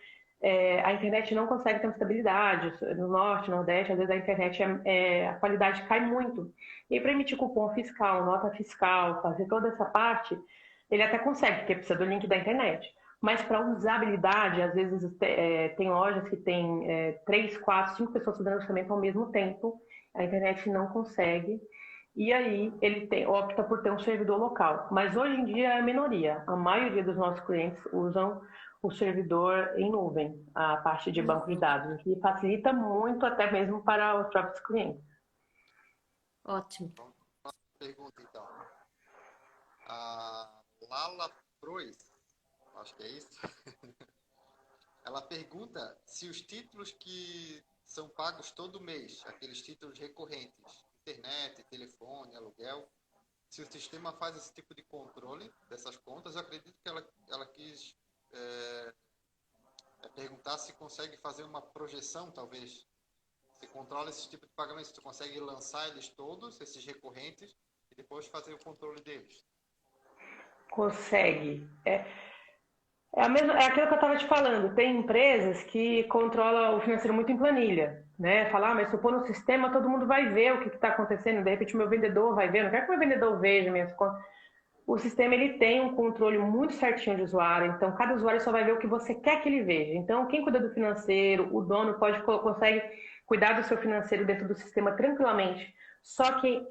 a internet não consegue ter uma estabilidade. No norte, no nordeste, às vezes a internet, a qualidade cai muito. E aí, para emitir cupom fiscal, nota fiscal, fazer toda essa parte, ele até consegue, porque precisa do link da internet. Mas para usabilidade, às vezes tem lojas que tem 3, 4, 5 pessoas fazendo orçamento ao mesmo tempo, a internet não consegue, e aí ele opta por ter um servidor local. Mas hoje em dia é a minoria, a maioria dos nossos clientes usam o servidor em nuvem, a parte de banco de dados, que facilita muito até mesmo para os próprios clientes. Ótimo. Então, próxima pergunta, então. A Lala Prois, acho que é isso. Ela pergunta se os títulos que são pagos todo mês, aqueles títulos recorrentes, internet, telefone, aluguel, se o sistema faz esse tipo de controle dessas contas. Eu acredito que ela quis perguntar se consegue fazer uma projeção, talvez. Se controla esse tipo de pagamento, se tu consegue lançar eles todos, esses recorrentes, e depois fazer o controle deles. Consegue. É aquilo que eu estava te falando. Tem empresas que controlam o financeiro muito em planilha, né? Falar, mas se eu pôr no sistema, todo mundo vai ver o que está acontecendo. De repente, o meu vendedor vai ver. Não quero que o meu vendedor veja minhas contas. O sistema ele tem um controle muito certinho de usuário. Então, cada usuário só vai ver o que você quer que ele veja. Então, quem cuida do financeiro, o dono consegue cuidar do seu financeiro dentro do sistema tranquilamente. Só que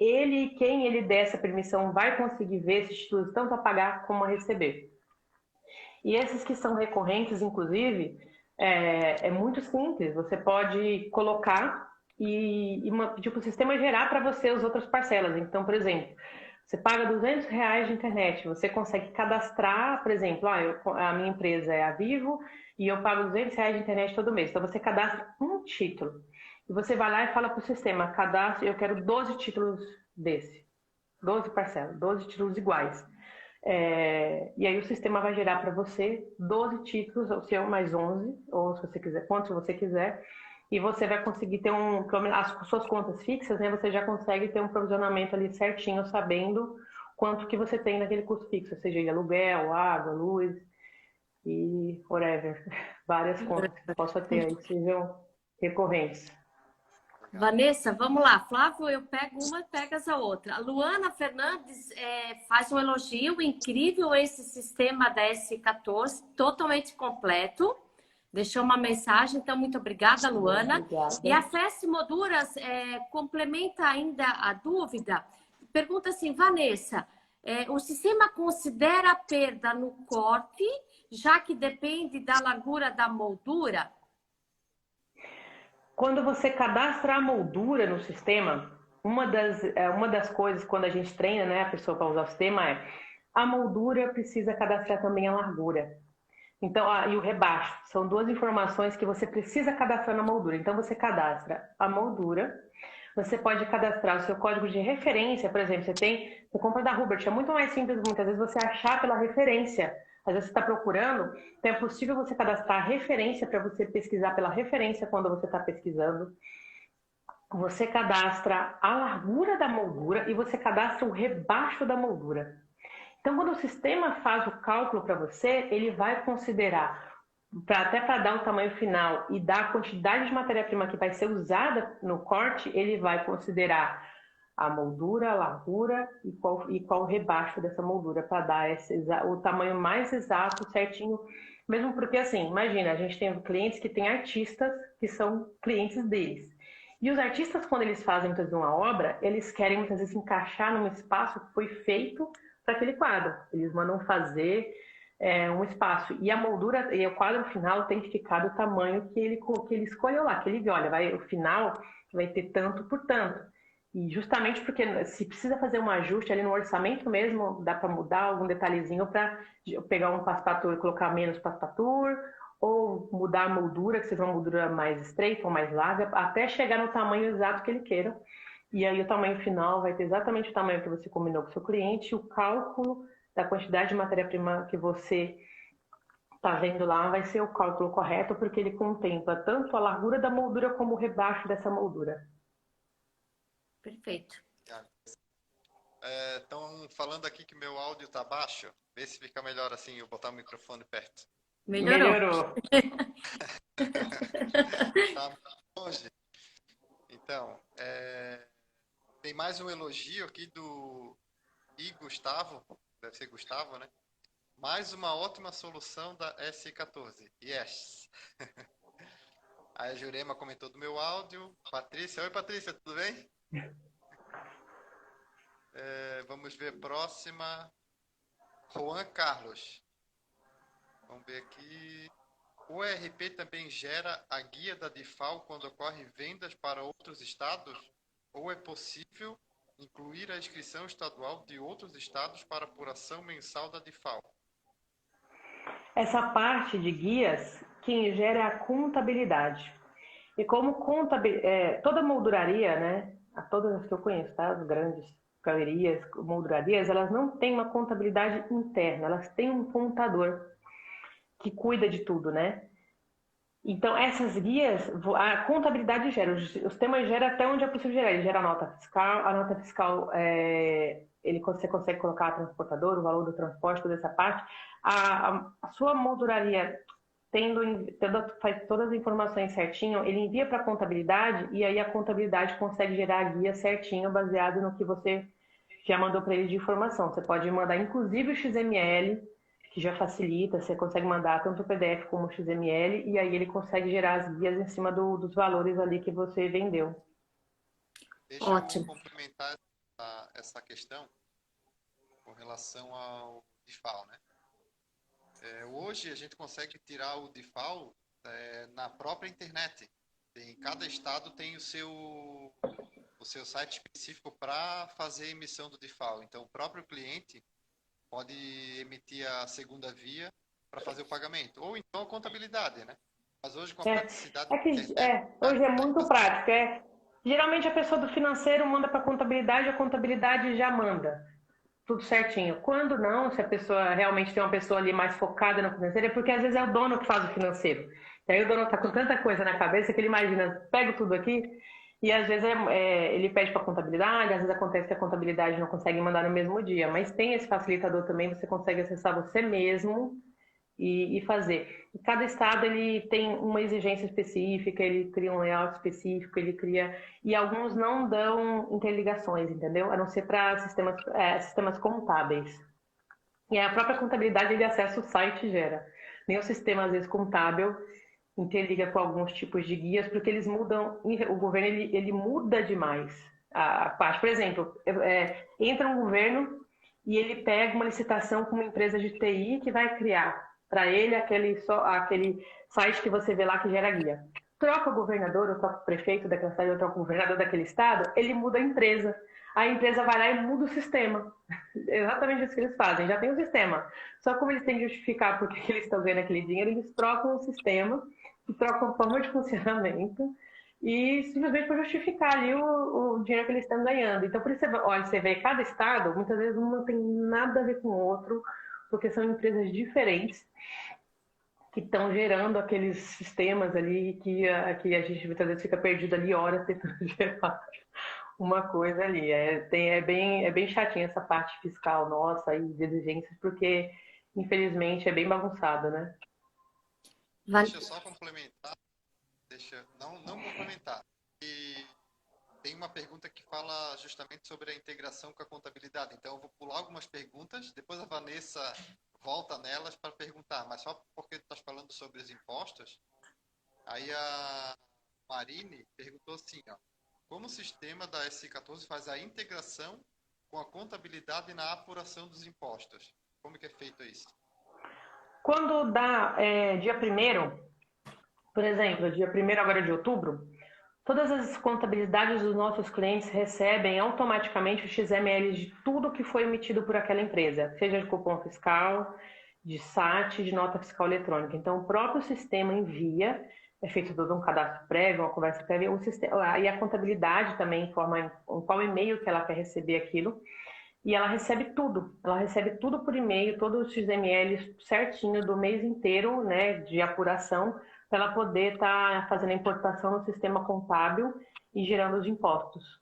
quem ele der essa permissão, vai conseguir ver esses títulos tanto a pagar como a receber. E esses que são recorrentes, inclusive, é muito simples. Você pode colocar e pedir para o sistema gerar para você as outras parcelas. Então, por exemplo, você paga R$200 de internet, você consegue cadastrar, por exemplo, a minha empresa é a Vivo e eu pago R$200 de internet todo mês. Então, você cadastra um título. E você vai lá e fala para o sistema, cadastre, eu quero 12 títulos desse. 12 parcelas, 12 títulos iguais. E aí o sistema vai gerar para você 12 títulos, ou se é mais 11, ou se você quiser, quantos você quiser, e você vai conseguir ter as suas contas fixas, né? Você já consegue ter um provisionamento ali certinho, sabendo quanto que você tem naquele custo fixo, seja de aluguel, água, luz e whatever, várias contas que possa ter aí, sejam recorrentes. Obrigado. Vanessa, vamos lá. Flávio, eu pego uma, pegas a outra. A Luana Fernandes faz um elogio incrível esse sistema da S14, totalmente completo. Deixou uma mensagem, então muito obrigada, Luana. Obrigada. E a Feste Molduras complementa ainda a dúvida. Pergunta assim, Vanessa, o sistema considera a perda no corte, já que depende da largura da moldura? Quando você cadastra a moldura no sistema, uma das coisas quando a gente treina, né, a pessoa para usar o sistema a moldura precisa cadastrar também a largura. Então, e o rebaixo. São duas informações que você precisa cadastrar na moldura. Então, você cadastra a moldura, você pode cadastrar o seu código de referência, por exemplo, você compra da Hubert, é muito mais simples muitas vezes você achar pela referência. Às vezes você está procurando, então é possível você cadastrar a referência para você pesquisar pela referência quando você está pesquisando. Você cadastra a largura da moldura e você cadastra o rebaixo da moldura. Então, quando o sistema faz o cálculo para você, ele vai considerar, até para dar o tamanho final e dar a quantidade de matéria-prima que vai ser usada no corte, ele vai considerar a moldura, a largura e qual o rebaixo dessa moldura, para dar o tamanho mais exato, certinho. Mesmo porque, assim, imagina, a gente tem clientes que têm artistas que são clientes deles. E os artistas, quando eles fazem muitas vezes uma obra, eles querem muitas vezes encaixar num espaço que foi feito para aquele quadro. Eles mandam fazer um espaço. E a moldura, e o quadro final tem que ficar do tamanho que ele escolheu lá, que ele viu, olha, o final vai ter tanto por tanto. E justamente porque se precisa fazer um ajuste ali no orçamento mesmo, dá para mudar algum detalhezinho para pegar um passepartout e colocar menos passepartout, ou mudar a moldura, que seja uma moldura mais estreita ou mais larga, até chegar no tamanho exato que ele queira. E aí o tamanho final vai ter exatamente o tamanho que você combinou com o seu cliente, o cálculo da quantidade de matéria-prima que você está vendo lá vai ser o cálculo correto, porque ele contempla tanto a largura da moldura como o rebaixo dessa moldura. Perfeito. Estão falando aqui que meu áudio está baixo. Vê se fica melhor assim, eu botar o microfone perto. Melhorou. Tá longe. Então, tem mais um elogio aqui do Gustavo, deve ser Gustavo, né? Mais uma ótima solução da S14. Yes! Aí a Jurema comentou do meu áudio. Patrícia, oi Patrícia, tudo bem? Vamos ver próxima. Juan Carlos. Vamos ver aqui. O ERP também gera a guia da DIFAL quando ocorre vendas para outros estados? Ou é possível incluir a inscrição estadual de outros estados para apuração mensal da DIFAL? Essa parte de guias, quem gera é a contabilidade. E como toda molduraria, né? Todas as que eu conheço, tá? As grandes galerias, moldurarias, elas não têm uma contabilidade interna, elas têm um contador que cuida de tudo, né? Então, essas guias, a contabilidade gera, o sistema gera até onde é possível gerar. Ele gera a nota fiscal, você consegue colocar a transportadora, o valor do transporte, toda essa parte. A sua molduraria, faz todas as informações certinho, ele envia para a contabilidade e aí a contabilidade consegue gerar a guia certinho, baseado no que você já mandou para ele de informação. Você pode mandar, inclusive, o XML, que já facilita, você consegue mandar tanto o PDF como o XML, e aí ele consegue gerar as guias em cima dos valores ali que você vendeu. Deixa eu complementar essa questão com relação ao DIFAL, né? Hoje a gente consegue tirar o DIFAL na própria internet. Cada estado tem o seu site específico para fazer a emissão do DIFAL. Então o próprio cliente pode emitir a segunda via para fazer o pagamento. Ou então a contabilidade, né? Mas hoje com a praticidade... Hoje é muito prático. Geralmente a pessoa do financeiro manda para a contabilidade já manda. Tudo certinho. Quando não, se a pessoa realmente tem uma pessoa ali mais focada no financeiro, é porque às vezes é o dono que faz o financeiro. E aí o dono está com tanta coisa na cabeça que ele imagina, pego tudo aqui, e às vezes ele pede para a contabilidade, às vezes acontece que a contabilidade não consegue mandar no mesmo dia, mas tem esse facilitador também, você consegue acessar você mesmo e fazer. E cada estado ele tem uma exigência específica, ele cria um layout específico, ele cria... E alguns não dão interligações, entendeu? A não ser para sistemas contábeis. E a própria contabilidade, ele acessa o site e gera. Nem o sistema, às vezes, contábil interliga com alguns tipos de guias, porque eles mudam, o governo ele muda demais a parte. Por exemplo, entra um governo e ele pega uma licitação com uma empresa de TI que vai criar para ele aquele site que você vê lá que gera guia. Troca o governador, ou troca o prefeito daquela cidade, ou troca o governador daquele estado, ele muda a empresa. A empresa vai lá e muda o sistema. Exatamente isso que eles fazem. Já tem o sistema. Só como eles têm que justificar porque eles estão ganhando aquele dinheiro, eles trocam o sistema, trocam a forma de funcionamento e simplesmente para justificar ali o dinheiro que eles estão ganhando. Então, por isso, olha, você vê cada estado, muitas vezes um não tem nada a ver com o outro, porque são empresas diferentes que estão gerando aqueles sistemas ali que a gente muitas vezes fica perdido ali horas tentando gerar uma coisa ali. É bem chatinha essa parte fiscal nossa e de exigências, porque infelizmente é bem bagunçado, né? Deixa eu só complementar. Não complementar. E tem uma pergunta que fala justamente sobre a integração com a contabilidade. Então eu vou pular algumas perguntas, depois a Vanessa volta nelas para perguntar, mas só porque tu estás falando sobre os impostos, aí a Marine perguntou assim, ó, como o sistema da SI14 faz a integração com a contabilidade na apuração dos impostos? Como que é feito isso? Quando dá dia 1º, por exemplo, dia 1º agora de outubro, todas as contabilidades dos nossos clientes recebem automaticamente o XML de tudo que foi emitido por aquela empresa, seja de cupom fiscal, de SAT, de nota fiscal eletrônica. Então, o próprio sistema envia, é feito todo um cadastro prévio, uma conversa prévia, e a contabilidade também informa em qual e-mail que ela quer receber aquilo, e ela recebe tudo por e-mail, todo o XML certinho do mês inteiro, né, de apuração, para ela poder estar fazendo a importação no sistema contábil e gerando os impostos.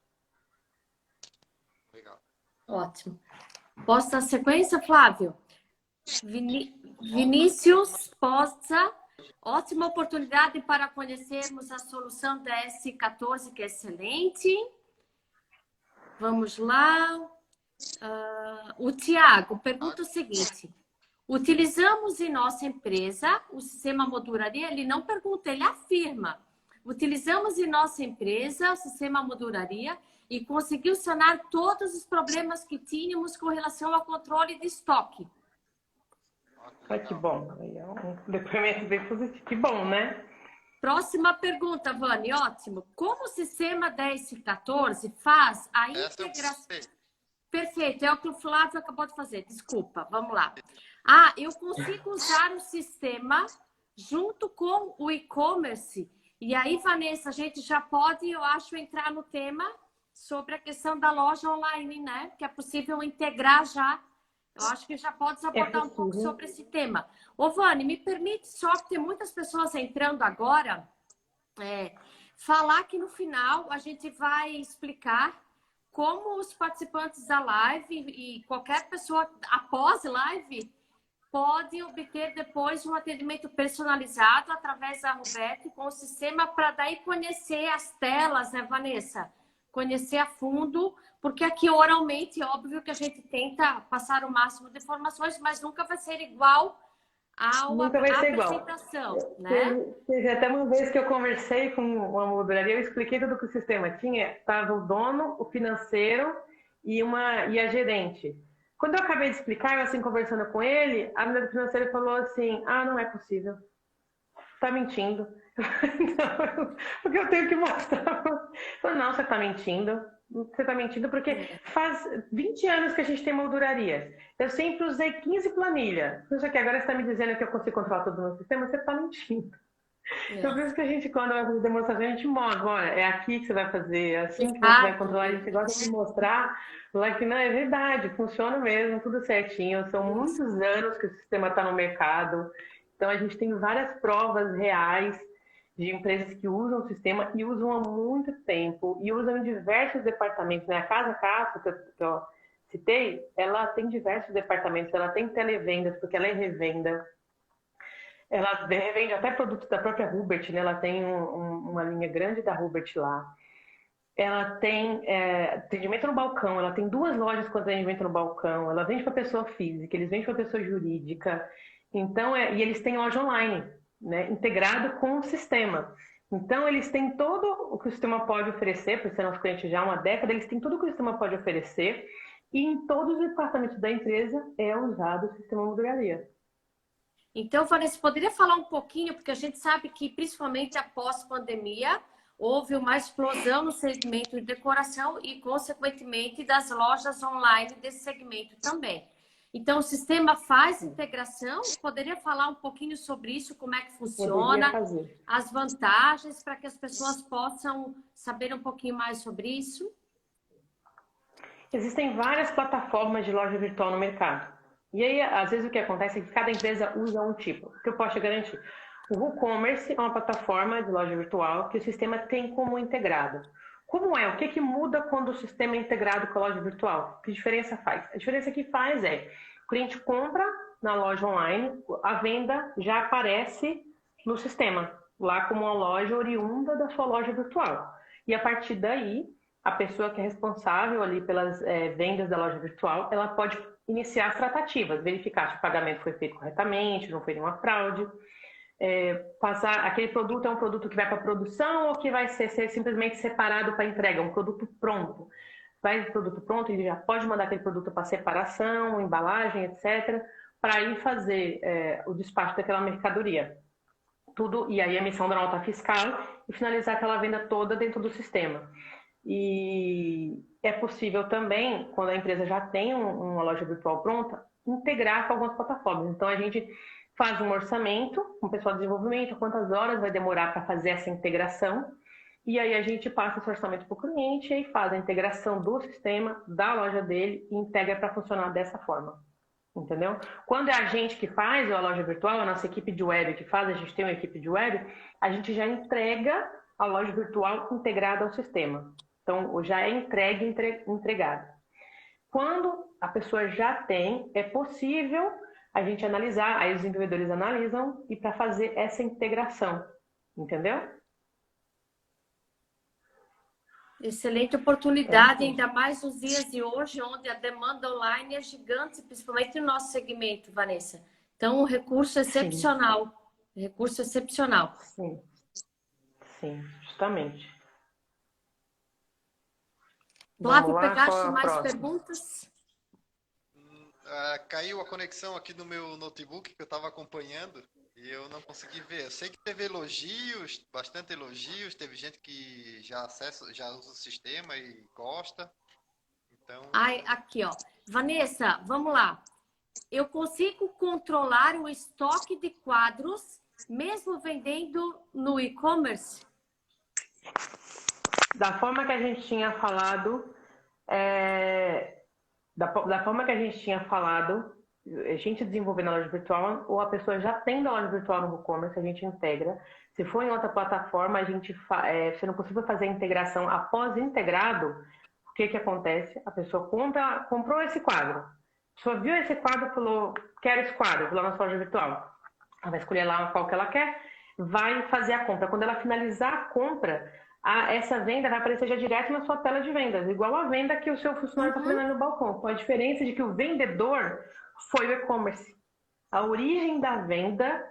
Legal. Ótimo. Posso dar sequência, Flávio? Vinícius Posta, ótima oportunidade para conhecermos a solução da S14, que é excelente. Vamos lá. O Tiago pergunta o seguinte: utilizamos em nossa empresa o sistema molduraria? Ele não pergunta, ele afirma. Utilizamos em nossa empresa o sistema molduraria e conseguiu sanar todos os problemas que tínhamos com relação ao controle de estoque. Ai, que bom. É um depoimento bem positivo. Que bom, né? Próxima pergunta, Vani. Ótimo. Como o sistema 1014 faz a integração... Perfeito, é o que o Flávio acabou de fazer. Desculpa, vamos lá. Eu consigo usar o sistema junto com o e-commerce. E aí, Vanessa, a gente já pode, eu acho, entrar no tema sobre a questão da loja online, né? Que é possível integrar já. Eu acho que já pode abordar um pouco sobre esse tema. Ô, Vani, me permite só que tem muitas pessoas entrando agora, falar que no final a gente vai explicar como os participantes da live e qualquer pessoa após live pode obter depois um atendimento personalizado através da Roberta com o sistema para daí conhecer as telas, né, Vanessa? Conhecer a fundo, porque aqui oralmente, óbvio que a gente tenta passar o máximo de informações, mas nunca vai ser igual à apresentação, né? Teve até uma vez que eu conversei com uma mobiliaria, eu expliquei tudo que o sistema tinha, estava o dono, o financeiro e a gerente. Quando eu acabei de explicar, eu assim, conversando com ele, a menina do financeiro falou assim, não é possível, tá mentindo. Porque eu tenho que mostrar. Falei, não, você tá mentindo. Você tá mentindo porque faz 20 anos que a gente tem molduraria. Eu sempre usei 15 planilhas. Só que agora você está me dizendo que eu consigo controlar todo o meu sistema, você está mentindo. Então, por isso que a gente, quando vai fazer demonstração, a gente mostra. Olha, é aqui que você vai fazer, é assim que você vai controlar. A gente gosta de mostrar lá que não é verdade, funciona mesmo, tudo certinho. São muitos anos que o sistema está no mercado. Então, a gente tem várias provas reais de empresas que usam o sistema e usam há muito tempo e usam em diversos departamentos, né? A Casa Castro, que eu citei, ela tem diversos departamentos, ela tem televendas, porque ela é revenda, Ela revende até produtos da própria Hubert, né? Ela tem uma linha grande da Hubert lá. Ela tem atendimento no balcão, ela tem 2 lojas com atendimento no balcão, ela vende para pessoa física, eles vendem para pessoa jurídica. Então, e eles têm loja online, né? Integrado com o sistema. Então, eles têm todo o que o sistema pode oferecer, por ser nosso cliente já há uma década, eles têm tudo o que o sistema pode oferecer, e em todos os departamentos da empresa é usado o sistema imobiliaria. Então, Vanessa, poderia falar um pouquinho, porque a gente sabe que, principalmente após pandemia, houve uma explosão no segmento de decoração e, consequentemente, das lojas online desse segmento também. Então, o sistema faz integração? Poderia falar um pouquinho sobre isso, como é que funciona, as vantagens, para que as pessoas possam saber um pouquinho mais sobre isso? Existem várias plataformas de loja virtual no mercado. E aí, às vezes, o que acontece é que cada empresa usa um tipo. O que eu posso te garantir? O WooCommerce é uma plataforma de loja virtual que o sistema tem como integrado. Como é? O que muda quando o sistema é integrado com a loja virtual? Que diferença faz? A diferença que faz é, o cliente compra na loja online, a venda já aparece no sistema, lá como uma loja oriunda da sua loja virtual. E a partir daí, a pessoa que é responsável ali pelas vendas da loja virtual, ela pode iniciar as tratativas, verificar se o pagamento foi feito corretamente, não foi nenhuma fraude, passar, aquele produto é um produto que vai para produção ou que vai ser simplesmente separado para entrega, um produto pronto. Vai o produto pronto, ele já pode mandar aquele produto para separação, embalagem, etc., para ir fazer o despacho daquela mercadoria. Tudo, e aí a emissão da nota fiscal e finalizar aquela venda toda dentro do sistema. E é possível também, quando a empresa já tem uma loja virtual pronta, integrar com algumas plataformas. Então, a gente faz um orçamento com o pessoal de desenvolvimento, quantas horas vai demorar para fazer essa integração, e aí a gente passa esse orçamento para o cliente e faz a integração do sistema, da loja dele, e integra para funcionar dessa forma. Entendeu? Quando é a gente que faz a loja virtual, a nossa equipe de web que faz, a gente tem uma equipe de web, a gente já entrega a loja virtual integrada ao sistema. Então, já é entregado. Quando a pessoa já tem, é possível a gente analisar, aí os desenvolvedores analisam e para fazer essa integração, entendeu? Excelente oportunidade, ainda mais nos dias de hoje, onde a demanda online é gigante, principalmente no nosso segmento, Vanessa. Então, um recurso excepcional. Sim. Recurso excepcional. Sim, sim, justamente. Flávio, pegaste mais perguntas? Caiu a conexão aqui no meu notebook que eu estava acompanhando e eu não consegui ver. Eu sei que teve elogios, bastante elogios, teve gente que já usa o sistema e gosta. Então... Aqui, ó. Vanessa, vamos lá. Eu consigo controlar o estoque de quadros mesmo vendendo no e-commerce? Da forma que a gente tinha falado, da forma que a gente tinha falado, a gente desenvolver na loja virtual, ou a pessoa já tem da loja virtual no e-commerce, a gente integra. Se for em outra plataforma, se não possível fazer a integração após integrado, o que acontece? A pessoa comprou esse quadro, a pessoa viu esse quadro e falou, quero esse quadro, vou lá na sua loja virtual. Ela vai escolher lá qual que ela quer, vai fazer a compra. Quando ela finalizar a compra, essa venda vai aparecer já direto na sua tela de vendas, igual a venda que o seu funcionário está fazendo no balcão. Com a diferença de que o vendedor foi o e-commerce. A origem da venda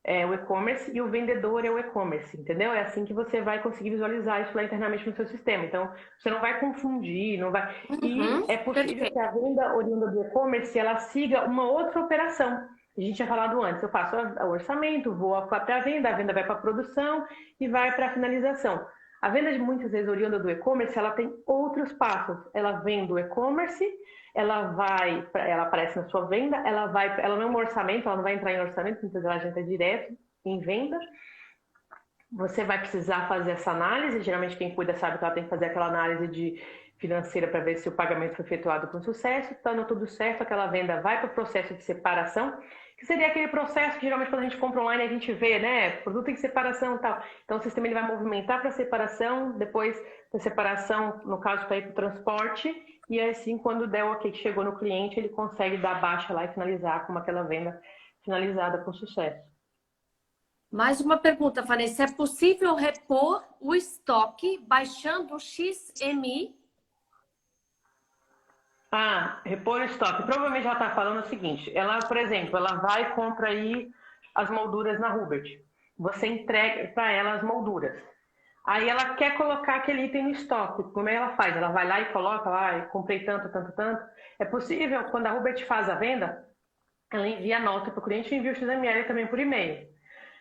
é o e-commerce e o vendedor é o e-commerce, entendeu? É assim que você vai conseguir visualizar isso lá internamente no seu sistema. Então, você não vai confundir, não vai... E é possível que a venda oriunda do e-commerce, ela siga uma outra operação. A gente tinha falado antes, eu faço o orçamento, vou para a venda vai para a produção e vai para a finalização. A venda de muitas vezes oriunda do e-commerce, ela tem outros passos. Ela vem do e-commerce, ela aparece na sua venda, ela não é um orçamento, ela não vai entrar em orçamento, muitas vezes ela entra direto em venda. Você vai precisar fazer essa análise, geralmente quem cuida sabe que ela tem que fazer aquela análise financeira para ver se o pagamento foi efetuado com sucesso. Estando tudo certo, aquela venda vai para o processo de separação, que seria aquele processo que geralmente quando a gente compra online a gente vê, né? Produto em separação e tal. Então o sistema ele vai movimentar para a separação, depois da separação, no caso, para ir para o transporte, e assim quando der o ok que chegou no cliente, ele consegue dar baixa lá e finalizar com aquela venda finalizada com sucesso. Mais uma pergunta, Vanessa. É possível repor o estoque baixando o XMI? Repor o estoque. Provavelmente ela está falando o seguinte, ela, por exemplo, ela vai e compra aí as molduras na Hubert. Você entrega para ela as molduras. Aí ela quer colocar aquele item no estoque. Como é que ela faz? Ela vai lá e coloca lá, comprei tanto, tanto, tanto. É possível, quando a Hubert faz a venda, ela envia a nota para o cliente e envia o XML também por e-mail.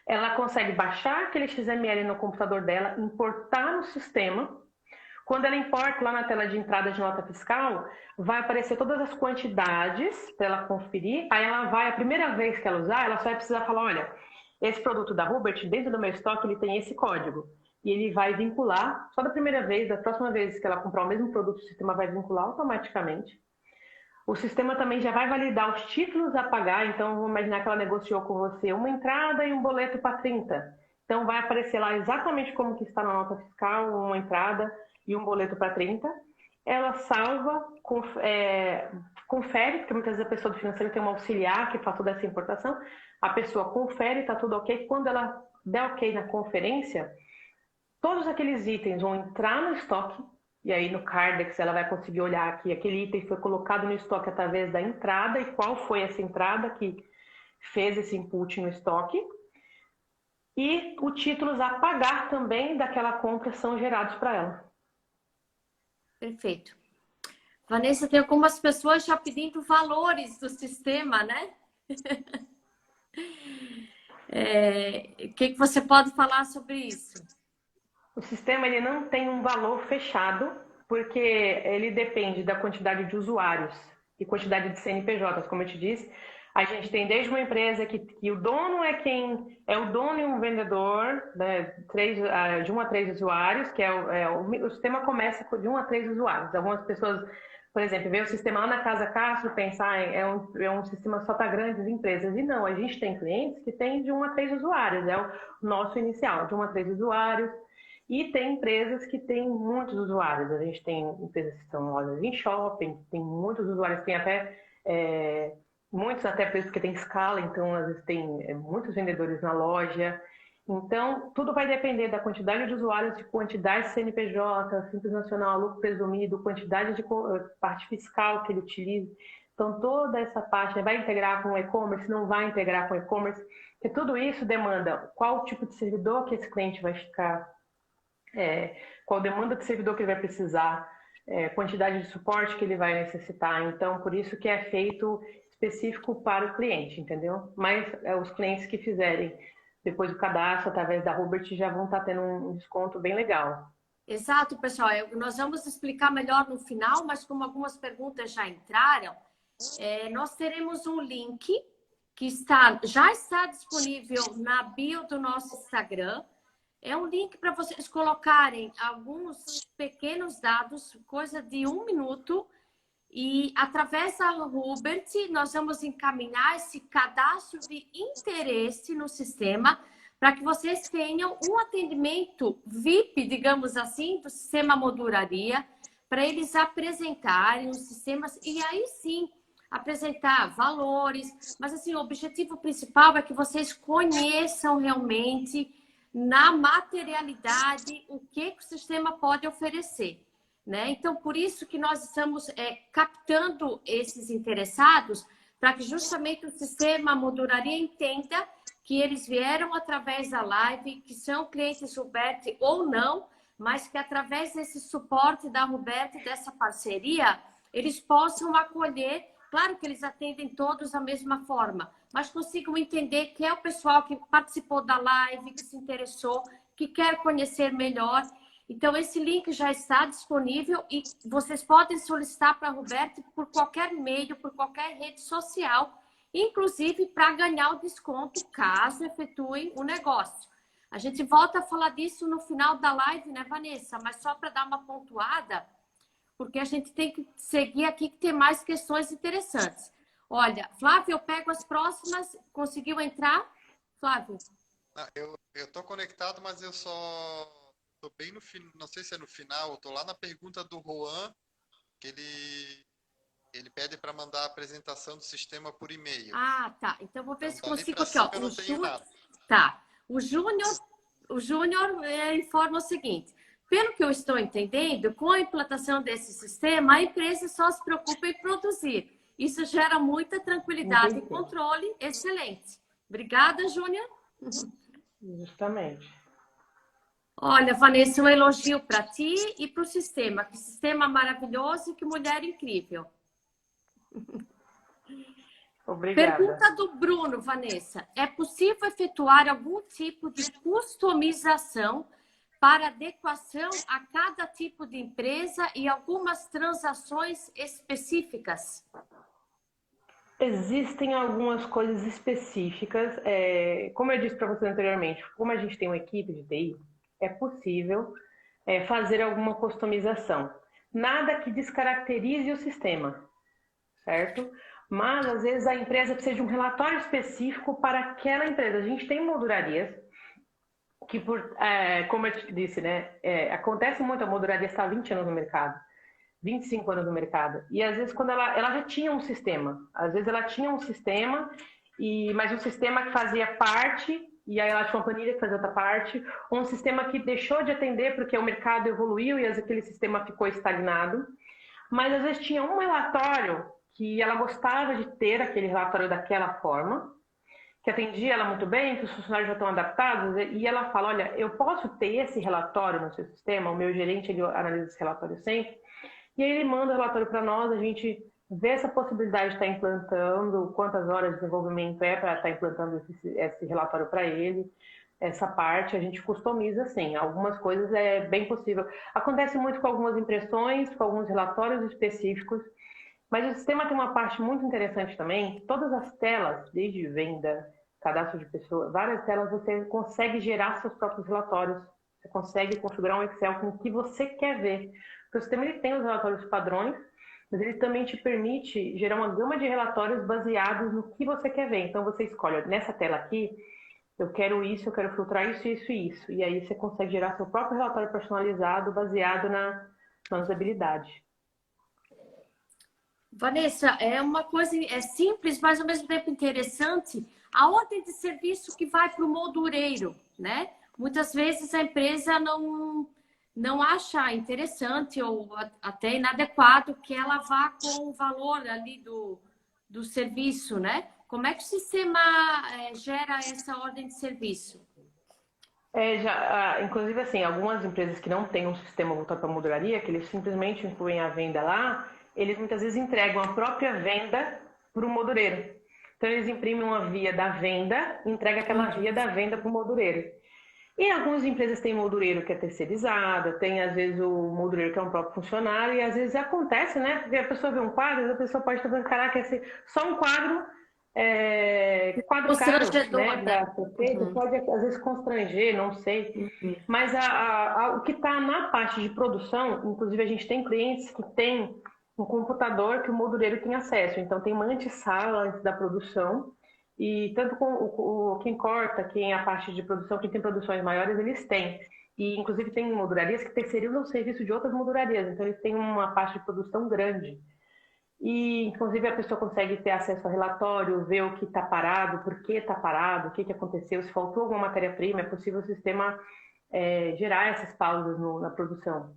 Ela consegue baixar aquele XML no computador dela, importar no sistema. Quando ela importa lá na tela de entrada de nota fiscal, vai aparecer todas as quantidades para ela conferir. Aí ela vai, a primeira vez que ela usar, ela só vai precisar falar, olha, esse produto da Hubert, dentro do meu estoque, ele tem esse código. E ele vai vincular, só da primeira vez, da próxima vez que ela comprar o mesmo produto, o sistema vai vincular automaticamente. O sistema também já vai validar os títulos a pagar, então vamos imaginar que ela negociou com você uma entrada e um boleto para 30. Então vai aparecer lá exatamente como que está na nota fiscal, uma entrada e um boleto para 30. Ela salva, confere, porque muitas vezes a pessoa do financeiro tem um auxiliar que faz toda essa importação, a pessoa confere, está tudo ok. Quando ela der ok na conferência, todos aqueles itens vão entrar no estoque, e aí no Cardex ela vai conseguir olhar que aquele item foi colocado no estoque através da entrada e qual foi essa entrada que fez esse input no estoque. E os títulos a pagar também daquela compra são gerados para ela. Perfeito. Vanessa, tem algumas pessoas já pedindo valores do sistema, né? O que você pode falar sobre isso? O sistema ele não tem um valor fechado, porque ele depende da quantidade de usuários e quantidade de CNPJs, como eu te disse. A gente tem desde uma empresa que o dono é quem é o dono e um vendedor, né, de 1 a 3 usuários, que o sistema começa de 1 a 3 usuários. Algumas pessoas, por exemplo, vê o sistema lá na Casa Castro e pensar é um sistema só para grandes empresas. E não, a gente tem clientes que tem de 1 a 3 usuários, é o nosso inicial, de 1 a 3 usuários. E tem empresas que têm muitos usuários. A gente tem empresas que são lojas em shopping, tem muitos usuários, tem até muitos até preços que tem escala, então às vezes tem muitos vendedores na loja. Então, tudo vai depender da quantidade de usuários, de quantidade de CNPJ, Simples Nacional, lucro presumido, quantidade de parte fiscal que ele utiliza. Então, toda essa parte vai integrar com o e-commerce, não vai integrar com o e-commerce, porque tudo isso demanda qual tipo de servidor que esse cliente vai ficar, qual demanda de servidor que ele vai precisar, quantidade de suporte que ele vai necessitar. Então, por isso que é feito específico para o cliente, entendeu? Mas os clientes que fizerem depois do cadastro através da Hubert já vão estar tendo um desconto bem legal. Exato, pessoal. Nós vamos explicar melhor no final, mas como algumas perguntas já entraram, nós teremos um link que já está disponível na bio do nosso Instagram. É um link para vocês colocarem alguns pequenos dados, coisa de 1 minuto, e através da Hubert nós vamos encaminhar esse cadastro de interesse no sistema para que vocês tenham um atendimento VIP, digamos assim, do sistema Molduraria, para eles apresentarem os sistemas e aí sim apresentar valores. Mas assim, o objetivo principal é que vocês conheçam realmente na materialidade o que o sistema pode oferecer, né? Então, por isso que nós estamos captando esses interessados para que justamente o sistema Molduraria entenda que eles vieram através da live, que são clientes Hubert ou não, mas que através desse suporte da Hubert, dessa parceria, eles possam acolher. Claro que eles atendem todos da mesma forma, mas consigam entender que é o pessoal que participou da live, que se interessou, que quer conhecer melhor. Então, esse link já está disponível e vocês podem solicitar para a Hubert por qualquer meio, por qualquer rede social, inclusive para ganhar o desconto caso efetuem o negócio. A gente volta a falar disso no final da live, né, Vanessa? Mas só para dar uma pontuada, porque a gente tem que seguir aqui que tem mais questões interessantes. Olha, Flávio, eu pego as próximas. Conseguiu entrar? Flávio? Eu estou conectado, mas eu só estou bem no final. Não sei se é no final. Eu estou lá na pergunta do Juan, que ele pede para mandar a apresentação do sistema por e-mail. Ah, tá. Então, vou ver se Então, dali consigo pra aqui, ó. cima eu não tenho nada. Tá. O Júnior, informa o seguinte: pelo que eu estou entendendo, com a implantação desse sistema, a empresa só se preocupa em produzir. Isso gera muita tranquilidade e controle. Excelente. Obrigada, Júnior. Justamente. Olha, Vanessa, um elogio para ti e para o sistema. Que sistema maravilhoso e que mulher incrível. Obrigada. Pergunta do Bruno, Vanessa. É possível efetuar algum tipo de customização para adequação a cada tipo de empresa e algumas transações específicas? Existem algumas coisas específicas. Como eu disse para você anteriormente, como a gente tem uma equipe de TI, é possível fazer alguma customização. Nada que descaracterize o sistema, certo? Mas, às vezes, a empresa precisa de um relatório específico para aquela empresa. A gente tem moldurarias que, como eu te disse, né, acontece muito, a molduraria está há 20 anos no mercado, 25 anos no mercado. E, às vezes, quando ela já tinha um sistema. Às vezes, ela tinha um sistema, mas um sistema que fazia parte, e aí ela tinha uma planilha que fazia outra parte, ou um sistema que deixou de atender porque o mercado evoluiu e aquele sistema ficou estagnado. Mas, às vezes, tinha um relatório que ela gostava de ter aquele relatório daquela forma, que atendia ela muito bem, que os funcionários já estão adaptados, e ela fala, olha, eu posso ter esse relatório no seu sistema, o meu gerente ele analisa esse relatório sempre, e aí ele manda o relatório para nós, a gente vê essa possibilidade de estar implantando, quantas horas de desenvolvimento para estar implantando esse relatório para ele, essa parte a gente customiza sim, algumas coisas é bem possível. Acontece muito com algumas impressões, com alguns relatórios específicos, mas o sistema tem uma parte muito interessante também. Todas as telas, desde venda, cadastro de pessoa, várias telas, você consegue gerar seus próprios relatórios. Você consegue configurar um Excel com o que você quer ver. Porque o sistema ele tem os relatórios padrões, mas ele também te permite gerar uma gama de relatórios baseados no que você quer ver. Então você escolhe, olha, nessa tela aqui, eu quero isso, eu quero filtrar isso, isso e isso. E aí você consegue gerar seu próprio relatório personalizado baseado na usabilidade. Vanessa, é uma coisa simples, mas ao mesmo tempo interessante. A ordem de serviço que vai para o moldureiro, né? Muitas vezes a empresa não acha interessante ou até inadequado que ela vá com o valor ali do serviço, né? Como é que o sistema gera essa ordem de serviço? Inclusive, assim, algumas empresas que não têm um sistema voltado para a molduraria, que eles simplesmente incluem a venda lá, eles muitas vezes entregam a própria venda para o moldureiro. Então, eles imprimem uma via da venda e entregam aquela via da venda para o moldureiro. E algumas empresas têm moldureiro que é terceirizada, tem às vezes o moldureiro que é um próprio funcionário, e às vezes acontece, né? Porque a pessoa vê um quadro, a pessoa pode estar pensando, caraca, só um quadro, quadro caro, né? Pode às vezes constranger, não sei. Mas o que está na parte de produção, inclusive a gente tem clientes que têm um computador que o moldureiro tem acesso. Então tem uma antessala antes da produção. E tanto com quem corta, quem é a parte de produção, quem tem produções maiores, eles têm. E inclusive tem moldurarias que terceirizam o serviço de outras moldurarias. Então eles têm uma parte de produção grande. E inclusive a pessoa consegue ter acesso ao relatório, ver o que está parado, por que está parado, o que aconteceu, se faltou alguma matéria-prima, é possível o sistema gerar essas pausas na produção.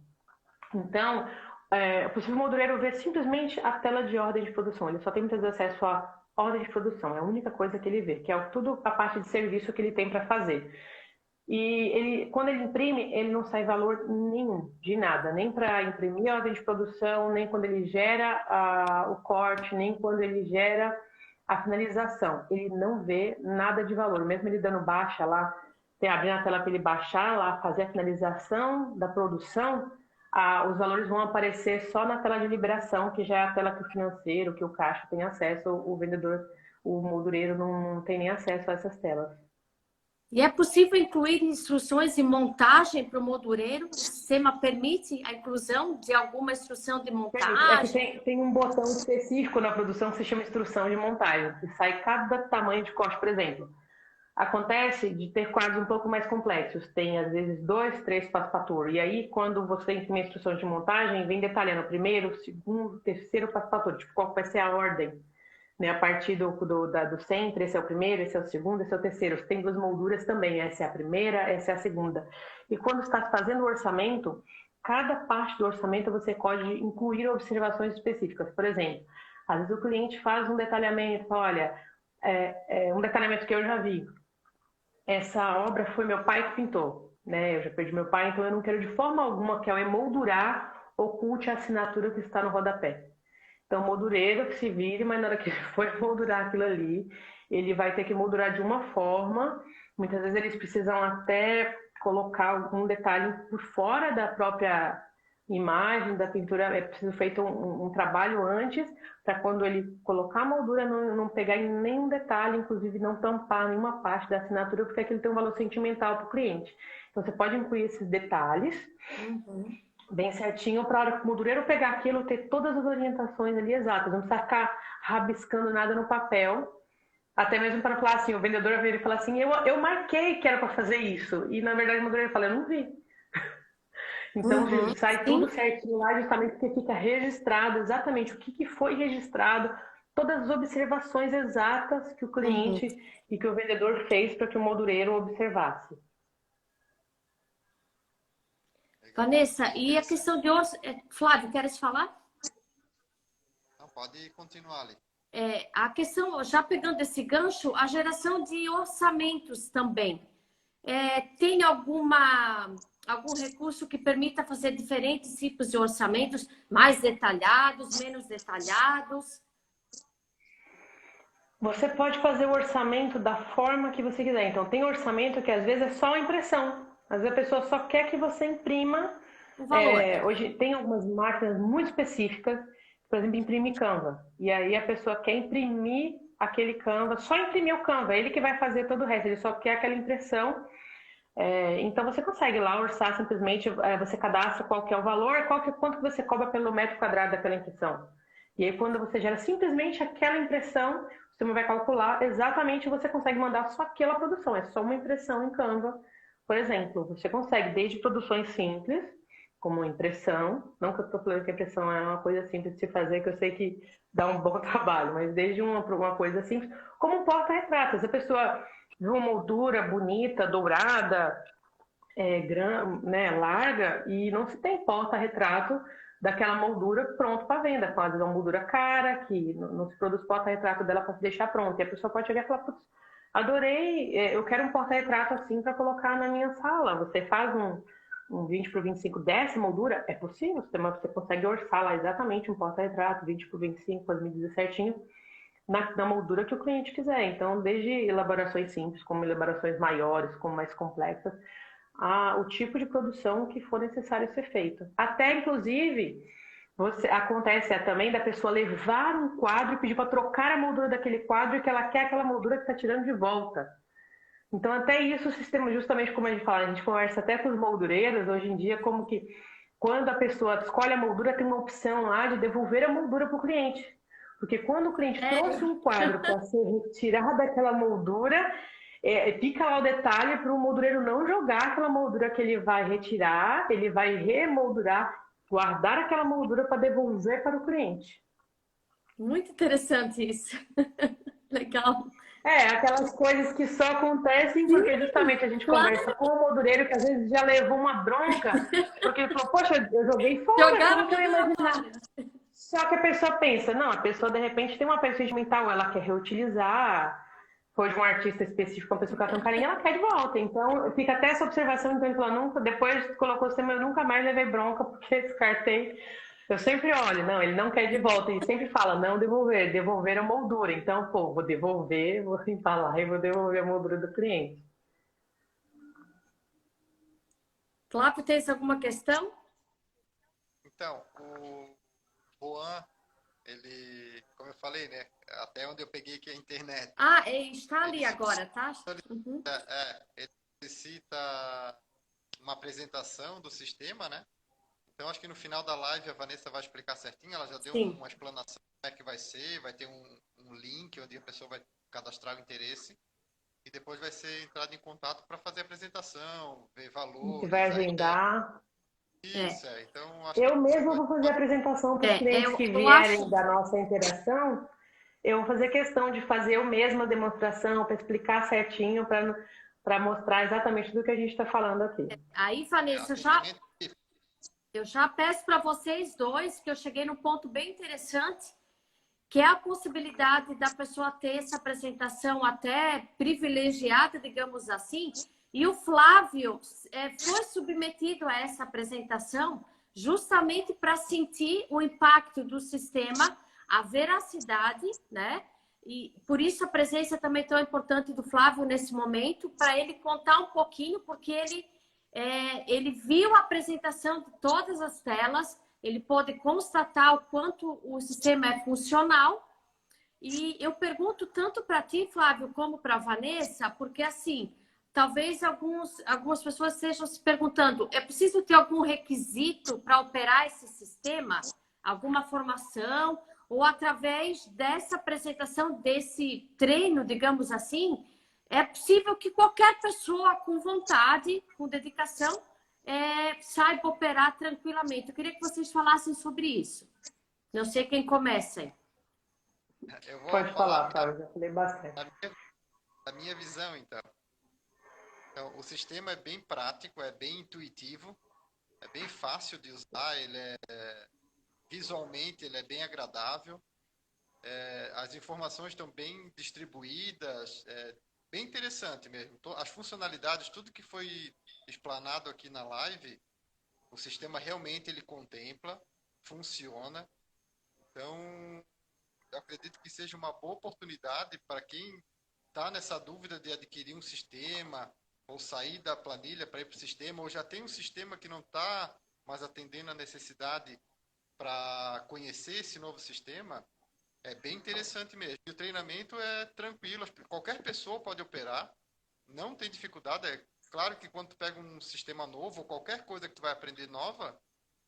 Então, é possível o moldureiro ver simplesmente a tela de ordem de produção. Ele só tem muitas vezes acesso à ordem de produção. É a única coisa que ele vê, que é tudo a parte de serviço que ele tem para fazer. E quando ele imprime, ele não sai valor nenhum, de nada. Nem para imprimir a ordem de produção, nem quando ele gera o corte, nem quando ele gera a finalização. Ele não vê nada de valor. Mesmo ele dando baixa lá, abrindo a tela para ele baixar lá, fazer a finalização da produção, os valores vão aparecer só na tela de liberação, que já é a tela que o financeiro, que o caixa tem acesso, o vendedor, o moldureiro não tem nem acesso a essas telas. E é possível incluir instruções de montagem para o moldureiro? O sistema permite a inclusão de alguma instrução de montagem? Tem um botão específico na produção que se chama instrução de montagem, que sai cada tamanho de corte, por exemplo. Acontece de ter quadros um pouco mais complexos, tem às vezes 2, 3 passo-fator. E aí, quando você imprime a instrução de montagem, vem detalhando o primeiro, o segundo, o terceiro passo-fator, tipo qual vai ser a ordem né? A partir do centro, esse é o primeiro, esse é o segundo, esse é o terceiro. Você tem duas molduras também, essa é a primeira, essa é a segunda. E quando está fazendo o orçamento, cada parte do orçamento você pode incluir observações específicas. Por exemplo, às vezes o cliente faz um detalhamento, olha, um detalhamento que eu já vi. Essa obra foi meu pai que pintou, né? Eu já perdi meu pai, então eu não quero de forma alguma que ao emoldurar oculte a assinatura que está no rodapé. Então, o moldureiro que se vire, mas na hora que ele for moldurar aquilo ali, ele vai ter que moldurar de uma forma. Muitas vezes eles precisam até colocar algum detalhe por fora da própria imagem da pintura. É preciso feito um trabalho antes, para quando ele colocar a moldura não pegar em nenhum detalhe, inclusive não tampar nenhuma parte da assinatura, porque aquilo tem um valor sentimental para o cliente. Então, você pode incluir esses detalhes. Bem certinho, para a hora que o moldureiro pegar aquilo, ter todas as orientações ali exatas. Não precisa ficar rabiscando nada no papel. Até mesmo para falar assim, o vendedor veio e falar assim, eu marquei que era para fazer isso. E na verdade o moldureiro fala, eu não vi. Então sai tudo certinho lá, justamente porque fica registrado exatamente o que foi registrado, todas as observações exatas que o cliente e que o vendedor fez para que o moldureiro observasse. Vanessa, e a questão de Flávio, queres falar? Não, pode continuar ali. A questão, já pegando esse gancho, a geração de orçamentos também. Tem algum recurso que permita fazer diferentes tipos de orçamentos, mais detalhados, menos detalhados? Você pode fazer o orçamento da forma que você quiser. Então, tem orçamento que às vezes é só impressão. Às vezes a pessoa só quer que você imprima o valor. Hoje tem algumas máquinas muito específicas, por exemplo, imprime Canva. E aí a pessoa quer imprimir aquele Canva, só imprimir o Canva, é ele que vai fazer todo o resto, ele só quer aquela impressão. Então você consegue lá orçar simplesmente, você cadastra qual que é o valor, quanto que você cobra pelo metro quadrado daquela impressão. E aí quando você gera simplesmente aquela impressão, o sistema vai calcular exatamente, você consegue mandar só aquela produção, é só uma impressão em Canva. Por exemplo, você consegue desde produções simples, como impressão, não que eu estou falando que a impressão é uma coisa simples de se fazer, que eu sei que dá um bom trabalho, mas desde uma coisa simples, como um porta-retratos. A pessoa viu uma moldura bonita, dourada, larga, e não se tem porta-retrato daquela moldura pronto para venda, com uma moldura cara, que não se produz porta-retrato dela para se deixar pronto. E a pessoa pode chegar e falar, putz, adorei, eu quero um porta-retrato assim para colocar na minha sala. Você faz um 20 por 25 dessa moldura? É possível, você consegue orçar lá exatamente um porta-retrato, 20 por 25, as medidas certinho, na moldura que o cliente quiser. Então, desde elaborações simples, como elaborações maiores, como mais complexas, o tipo de produção que for necessário ser feito. Até, inclusive, acontece também da pessoa levar um quadro e pedir para trocar a moldura daquele quadro e que ela quer aquela moldura que está tirando de volta. Então, até isso, o sistema, justamente como a gente fala, a gente conversa até com os moldureiros, hoje em dia, como que quando a pessoa escolhe a moldura, tem uma opção lá de devolver a moldura para o cliente. Porque quando o cliente trouxe um quadro para ser retirado daquela moldura, fica lá o detalhe para o moldureiro não jogar aquela moldura que ele vai retirar, ele vai remoldurar, guardar aquela moldura para devolver para o cliente. Muito interessante isso. Legal. Aquelas coisas que só acontecem porque justamente a gente conversa com o moldureiro que às vezes já levou uma bronca, porque ele falou, poxa, eu joguei fora, Jogaram como que eu ia imaginar? Só que a pessoa pensa, não, a pessoa de repente tem uma peça sentimental, ela quer reutilizar, foi de um artista específico, uma pessoa que ela tem um carinho, ela quer de volta. Então, fica até essa observação, então ele falou, depois colocou o sistema, eu nunca mais levei bronca, porque descartei. Eu sempre olho, não, ele não quer de volta, ele sempre fala, não devolver, devolver a moldura. Então, vou devolver, vou empalar e vou devolver a moldura do cliente. Flávio, tem alguma questão? Então, o Juan, ele, como eu falei, né, até onde eu peguei aqui a internet. Está ali agora, tá? Ele necessita uma apresentação do sistema, né? Então, acho que no final da live a Vanessa vai explicar certinho. Ela já deu uma explanação de como é que vai ser. Vai ter um link onde a pessoa vai cadastrar o interesse. E depois vai ser entrado em contato para fazer a apresentação, ver valor. Você vai agendar. Isso, Então, eu mesma vou fazer a apresentação para os clientes que vierem da nossa interação. eu vou fazer questão de fazer eu mesma a demonstração para explicar certinho, para mostrar exatamente do que a gente está falando aqui. Aí, Vanessa, eu já peço para vocês dois, que eu cheguei num ponto bem interessante, que é a possibilidade da pessoa ter essa apresentação até privilegiada, digamos assim, e o Flávio foi submetido a essa apresentação justamente para sentir o impacto do sistema, a veracidade, né? E por isso a presença também tão importante do Flávio nesse momento, para ele contar um pouquinho, porque ele viu a apresentação de todas as telas, ele pôde constatar o quanto o sistema é funcional. E eu pergunto tanto para ti, Flávio, como para a Vanessa, porque assim, talvez algumas pessoas estejam se perguntando, é preciso ter algum requisito para operar esse sistema? Alguma formação? Ou através dessa apresentação, desse treino, digamos assim, é possível que qualquer pessoa com vontade, com dedicação, saiba operar tranquilamente. Eu queria que vocês falassem sobre isso. Não sei quem começa aí. Pode falar, Flávio, já falei bastante. Da minha visão, então. Então, o sistema é bem prático, é bem intuitivo, é bem fácil de usar, visualmente ele é bem agradável, as informações estão bem distribuídas, bem interessante mesmo. As funcionalidades, tudo que foi explanado aqui na live, o sistema realmente ele contempla, funciona. Então, eu acredito que seja uma boa oportunidade para quem está nessa dúvida de adquirir um sistema, ou sair da planilha para ir para o sistema, ou já tem um sistema que não está mais atendendo a necessidade para conhecer esse novo sistema. É bem interessante mesmo. E o treinamento é tranquilo, qualquer pessoa pode operar, não tem dificuldade. É claro que quando tu pega um sistema novo, ou qualquer coisa que tu vai aprender nova,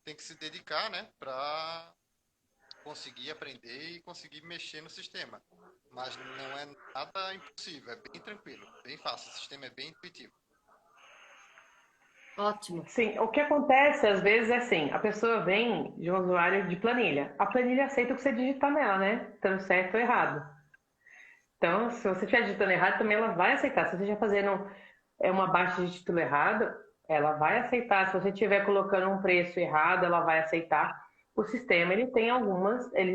tem que se dedicar, né, para conseguir aprender e conseguir mexer no sistema. Mas não é nada impossível, é bem tranquilo, bem fácil, o sistema é bem intuitivo. Ótimo. Sim, o que acontece às vezes é assim, a pessoa vem de um usuário de planilha. A planilha aceita o que você digitar nela, né? Tanto certo ou errado. Então, se você estiver digitando errado, também ela vai aceitar. Se você estiver fazendo uma baixa de título errado, ela vai aceitar. Se você estiver colocando um preço errado, ela vai aceitar. O sistema, ele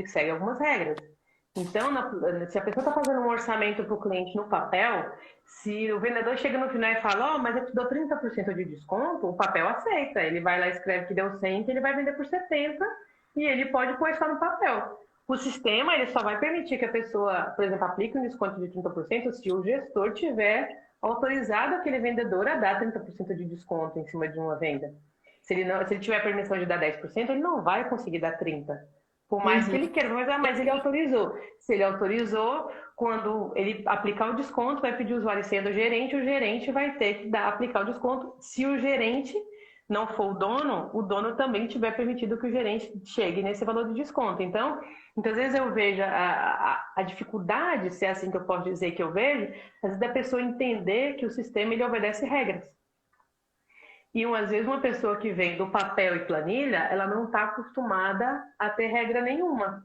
segue algumas regras. Então, se a pessoa está fazendo um orçamento para o cliente no papel, se o vendedor chega no final e fala, mas eu te dou 30% de desconto, o papel aceita. Ele vai lá e escreve que deu 100, que ele vai vender por 70 e ele pode pôr isso no papel. O sistema, ele só vai permitir que a pessoa, por exemplo, aplique um desconto de 30% se o gestor tiver autorizado aquele vendedor a dar 30% de desconto em cima de uma venda. Se ele tiver permissão de dar 10%, ele não vai conseguir dar 30%. Por mais que ele queira, mas ele autorizou. Se ele autorizou, quando ele aplicar o desconto, vai pedir o usuário e senha do gerente, o gerente vai ter que aplicar o desconto. Se o gerente não for o dono também tiver permitido que o gerente chegue nesse valor de desconto. Então, muitas vezes eu vejo a dificuldade, se é assim que eu posso dizer que eu vejo, às vezes da pessoa entender que o sistema ele obedece regras. E às vezes uma pessoa que vem do papel e planilha, ela não está acostumada a ter regra nenhuma,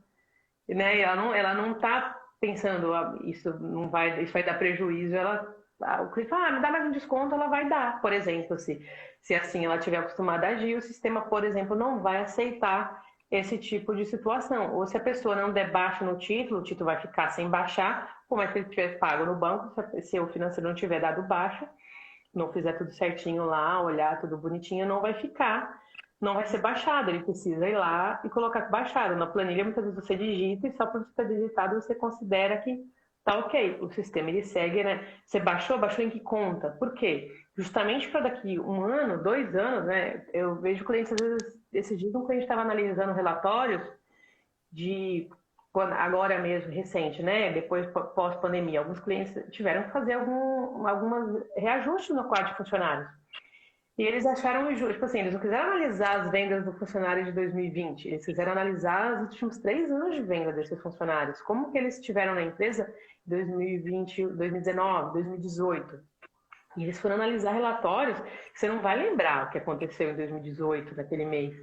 né? Ela não está pensando, isso vai dar prejuízo. O cliente fala, me dá mais um desconto, ela vai dar, por exemplo, se assim ela estiver acostumada a agir, o sistema, por exemplo, não vai aceitar esse tipo de situação. Ou se a pessoa não der baixa no título, o título vai ficar sem baixar, como é que ele tiver pago no banco, se o financeiro não tiver dado baixa, não fizer tudo certinho lá, olhar tudo bonitinho, não vai ser baixado. Ele precisa ir lá e colocar baixado. Na planilha, muitas vezes você digita e só por estar digitado você considera que tá ok. O sistema, ele segue, né? Você baixou em que conta? Por quê? Justamente para daqui 1 ano, 2 anos, né? Eu vejo clientes, às vezes, esses dias um cliente estava analisando relatórios agora mesmo, recente, né? Depois, pós-pandemia, alguns clientes tiveram que fazer algumas reajustes no quadro de funcionários. E eles acharam injusto, tipo assim, eles não quiseram analisar as vendas do funcionário de 2020, eles quiseram analisar os últimos 3 anos de venda desses funcionários, como que eles estiveram na empresa em 2020, 2019, 2018. E eles foram analisar relatórios que você não vai lembrar o que aconteceu em 2018, naquele mês.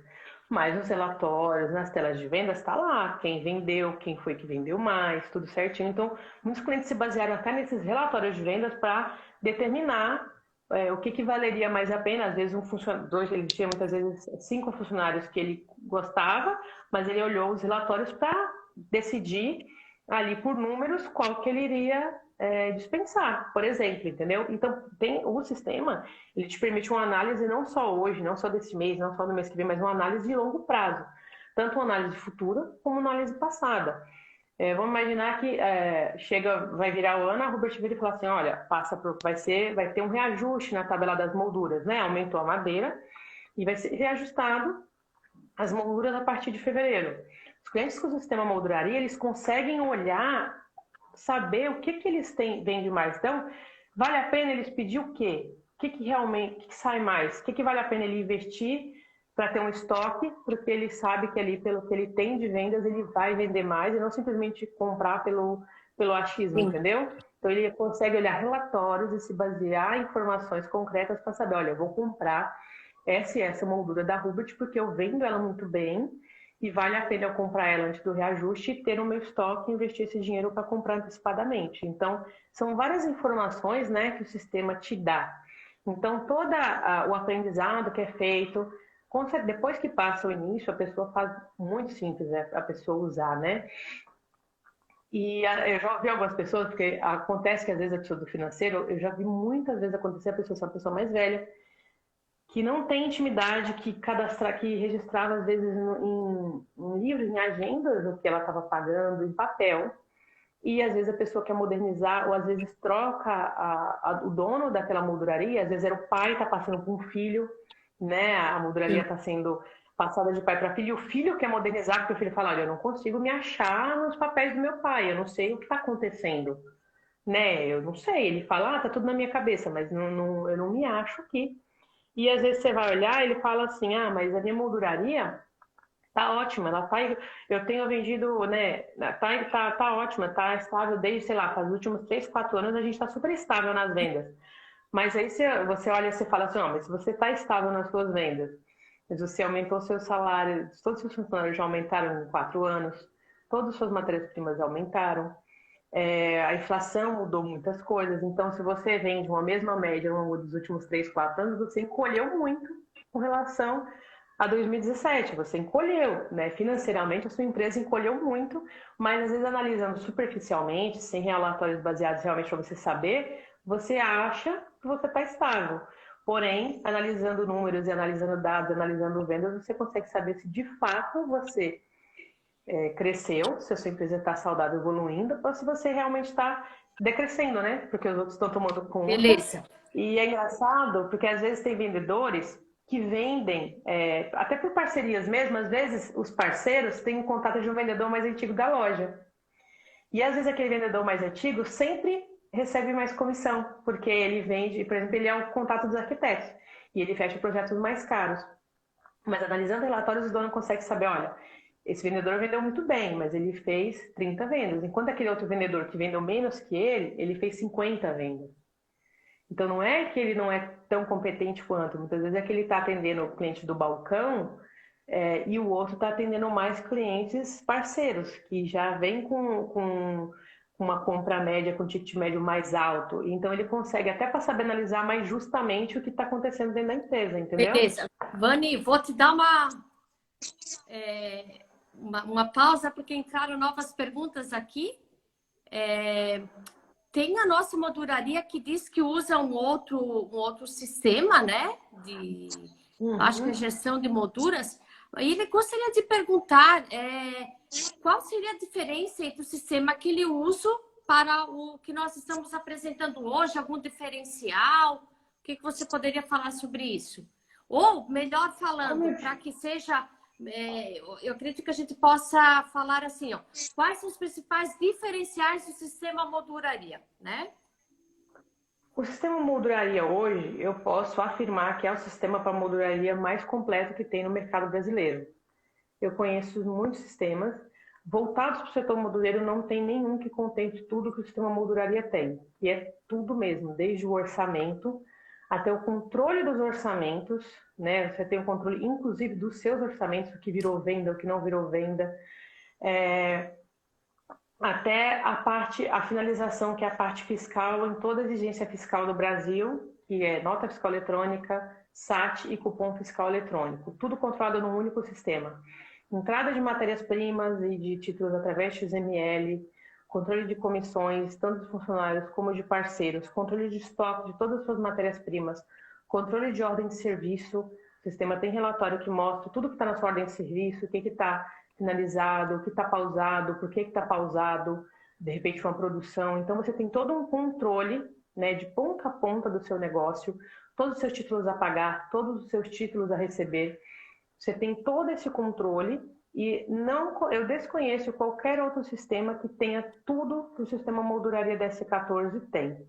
Mas nos relatórios, nas telas de vendas, está lá quem vendeu, quem foi que vendeu mais, tudo certinho. Então, muitos clientes se basearam até nesses relatórios de vendas para determinar o que valeria mais a pena. Às vezes, um funcionário, ele tinha muitas vezes 5 funcionários que ele gostava, mas ele olhou os relatórios para decidir ali por números qual que ele iria dispensar, por exemplo, entendeu? Então, o sistema, ele te permite uma análise não só hoje, não só desse mês, não só do mês que vem, mas uma análise de longo prazo. Tanto uma análise futura como uma análise passada. Vamos imaginar que vai virar o ano, a Hubert vira e fala assim, olha, vai ter um reajuste na tabela das molduras, né? Aumentou a madeira e vai ser reajustado as molduras a partir de fevereiro. Os clientes com o sistema molduraria, eles conseguem olhar, saber o que eles vendem mais. Então, vale a pena eles pedir o quê? O que realmente sai mais? O que vale a pena ele investir para ter um estoque? Porque ele sabe que ali, pelo que ele tem de vendas, ele vai vender mais e não simplesmente comprar pelo achismo, entendeu? Então, ele consegue olhar relatórios e se basear em informações concretas para saber, olha, eu vou comprar essa moldura da Hubert porque eu vendo ela muito bem e vale a pena eu comprar ela antes do reajuste e ter no meu estoque e investir esse dinheiro para comprar antecipadamente. Então, são várias informações, né, que o sistema te dá. Então, todo o aprendizado que é feito, depois que passa o início, a pessoa faz muito simples, né, a pessoa usar, né? E eu já ouvi algumas pessoas, porque acontece que às vezes a pessoa do financeiro, eu já vi muitas vezes acontecer, a pessoa é uma pessoa mais velha, que não tem intimidade, que registrava às vezes em livros, em agendas, o que ela estava pagando em papel, e às vezes a pessoa quer modernizar, ou às vezes troca o dono daquela molduraria, às vezes era o pai, está passando para um filho, né? A molduraria está sendo passada de pai para filho, e o filho quer modernizar, porque o filho fala, olha, eu não consigo me achar nos papéis do meu pai, eu não sei o que está acontecendo, né? Eu não sei, ele fala, tá tudo na minha cabeça, mas eu não me acho aqui. E às vezes você vai olhar e ele fala assim, mas a minha molduraria tá ótima, eu tenho vendido, né, tá ótima, tá estável desde, sei lá, faz os últimos 3, 4 anos a gente está super estável nas vendas. Mas aí você olha e você fala assim, mas se você está estável nas suas vendas, mas você aumentou seu salário, todos os seus funcionários já aumentaram em 4 anos, todas as suas matérias-primas aumentaram, a inflação mudou muitas coisas, então se você vende uma mesma média ao longo dos últimos 3, 4 anos, você encolheu muito com relação a 2017, você encolheu, né? Financeiramente a sua empresa encolheu muito, mas às vezes analisando superficialmente, sem relatórios baseados realmente para você saber, você acha que você está estável. Porém, analisando números e analisando dados, analisando vendas, você consegue saber se de fato você cresceu, se a sua empresa está saudável, evoluindo, ou se você realmente está decrescendo, né? Porque os outros estão tomando conta. Beleza. E é engraçado, porque às vezes tem vendedores que vendem, até por parcerias mesmo, às vezes os parceiros têm um contato de um vendedor mais antigo da loja. E às vezes aquele vendedor mais antigo sempre recebe mais comissão, porque ele vende, por exemplo, ele é o contato dos arquitetos, e ele fecha projetos mais caros. Mas analisando relatórios, o dono consegue saber, olha, esse vendedor vendeu muito bem, mas ele fez 30 vendas. Enquanto aquele outro vendedor que vendeu menos que ele fez 50 vendas. Então não é que ele não é tão competente quanto, muitas vezes é que ele está atendendo o cliente do balcão e o outro está atendendo mais clientes parceiros, que já vem com uma compra média, com ticket médio mais alto. Então ele consegue até para saber analisar mais justamente o que está acontecendo dentro da empresa, entendeu? Beleza. Vani, vou te dar uma pausa, porque entraram novas perguntas aqui. Tem a nossa molduraria que diz que usa um outro sistema, né? Acho que é gestão de molduras. E ele gostaria de perguntar qual seria a diferença entre o sistema que ele usa para o que nós estamos apresentando hoje, algum diferencial? O que você poderia falar sobre isso? Ou, melhor falando, para que seja... eu acredito que a gente possa falar assim, quais são os principais diferenciais do sistema molduraria, né? O sistema molduraria hoje, eu posso afirmar que é o sistema para molduraria mais completo que tem no mercado brasileiro. Eu conheço muitos sistemas. Voltados para o setor moldureiro, não tem nenhum que contemple tudo que o sistema molduraria tem. E é tudo mesmo, desde o orçamento a ter o controle dos orçamentos, né? Você tem o controle, inclusive, dos seus orçamentos, o que virou venda, o que não virou venda, até a finalização, que é a parte fiscal, em toda a exigência fiscal do Brasil, que é nota fiscal eletrônica, SAT e cupom fiscal eletrônico. Tudo controlado num único sistema. Entrada de matérias-primas e de títulos através de XML, controle de comissões, tanto de funcionários como de parceiros, controle de estoque de todas as suas matérias-primas, controle de ordem de serviço. O sistema tem relatório que mostra tudo que está na sua ordem de serviço, o que está finalizado, o que está pausado, por que está pausado, de repente uma produção. Então você tem todo um controle, né, de ponta a ponta do seu negócio, todos os seus títulos a pagar, todos os seus títulos a receber. Você tem todo esse controle e eu desconheço qualquer outro sistema que tenha tudo que o sistema molduraria da S14 tem.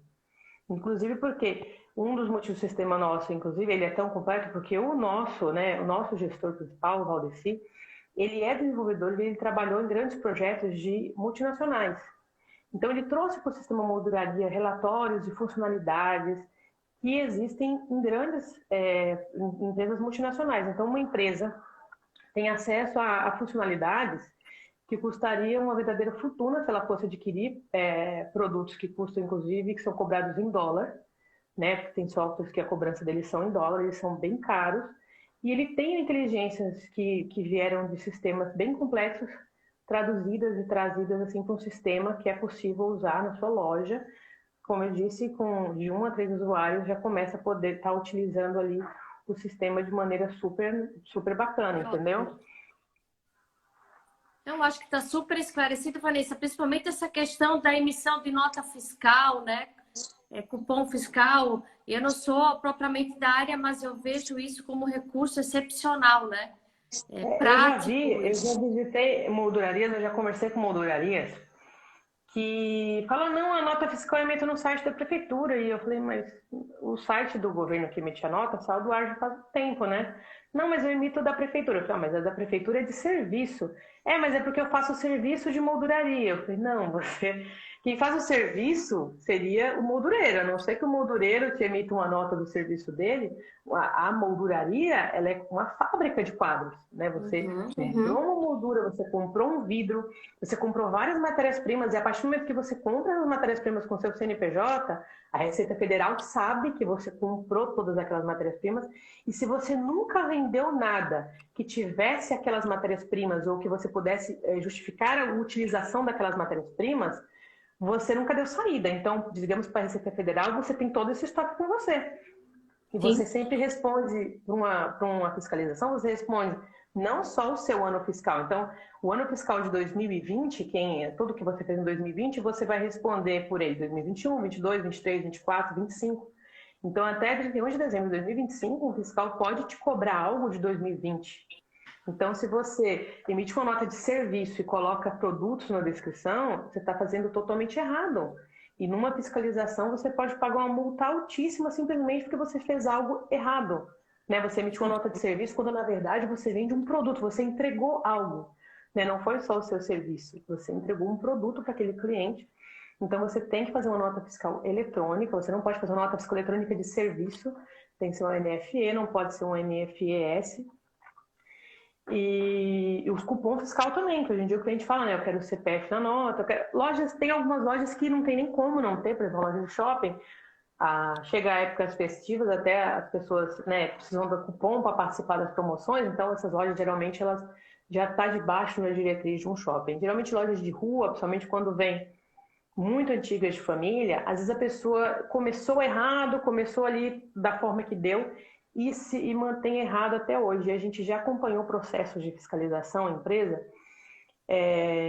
Inclusive porque um dos motivos do sistema nosso, inclusive, ele é tão completo porque o nosso gestor principal, o Valdeci, ele é desenvolvedor, ele trabalhou em grandes projetos de multinacionais. Então ele trouxe para o sistema molduraria relatórios de funcionalidades que existem em grandes empresas multinacionais. Então uma empresa tem acesso a funcionalidades que custariam uma verdadeira fortuna se ela fosse adquirir produtos que custam, inclusive, que são cobrados em dólar, né? Tem softwares que a cobrança deles são em dólar, eles são bem caros, e ele tem inteligências que vieram de sistemas bem complexos, traduzidas e trazidas assim para um sistema que é possível usar na sua loja. Como eu disse, de 1 a 3 usuários já começa a poder estar utilizando ali o sistema de maneira super, super bacana, entendeu? Eu acho que está super esclarecido, Vanessa, principalmente essa questão da emissão de nota fiscal, né? Cupom fiscal. Eu não sou propriamente da área, mas eu vejo isso como recurso excepcional, né? Prático. Eu já visitei moldurarias, eu já conversei com moldurarias que falam, não, a nota fiscal é emite no site da prefeitura. E eu falei, mas o site do governo que emite a nota saiu do ar já faz tempo, né? Não, mas eu emito da prefeitura. Eu falei, mas a da prefeitura é de serviço. Mas é porque eu faço serviço de molduraria. Eu falei, não, quem faz o serviço seria o moldureiro. A não ser que o moldureiro te emita uma nota do serviço dele, a molduraria, ela é uma fábrica de quadros, né? Você comprou uma moldura, você comprou um vidro, você comprou várias matérias-primas, e a partir do momento que você compra as matérias-primas com seu CNPJ, a Receita Federal sabe que você comprou todas aquelas matérias-primas, e se você nunca vendeu nada que tivesse aquelas matérias-primas ou que você pudesse justificar a utilização daquelas matérias-primas, você nunca deu saída. Então, digamos, para a Receita Federal, você tem todo esse estoque com você. E você sempre responde para uma fiscalização, você responde não só o seu ano fiscal. Então, o ano fiscal de 2020, tudo que você fez em 2020, você vai responder por ele 2021, 22, 23, 24, 25. Então, até 31 de dezembro de 2025, o fiscal pode te cobrar algo de 2020. Então, se você emite uma nota de serviço e coloca produtos na descrição, você está fazendo totalmente errado. E numa fiscalização, você pode pagar uma multa altíssima simplesmente porque você fez algo errado. Né? Você emitiu uma nota de serviço quando, na verdade, você vende um produto, você entregou algo. Né? Não foi só o seu serviço, você entregou um produto para aquele cliente. Então, você tem que fazer uma nota fiscal eletrônica, você não pode fazer uma nota fiscal eletrônica de serviço, tem que ser um NFE, não pode ser um NFES. E os cupom fiscal também, que hoje em dia o cliente fala, né? Eu quero o CPF na nota. Tem algumas lojas que não tem nem como não ter, por exemplo, loja de shopping. Chega a épocas festivas, até as pessoas, né, precisam do cupom para participar das promoções, então essas lojas geralmente elas já estão debaixo da diretriz de um shopping. Geralmente lojas de rua, principalmente quando vem muito antigas de família, às vezes a pessoa começou errado, começou ali da forma que deu, e mantém errado até hoje. E a gente já acompanhou processos de fiscalização, empresa,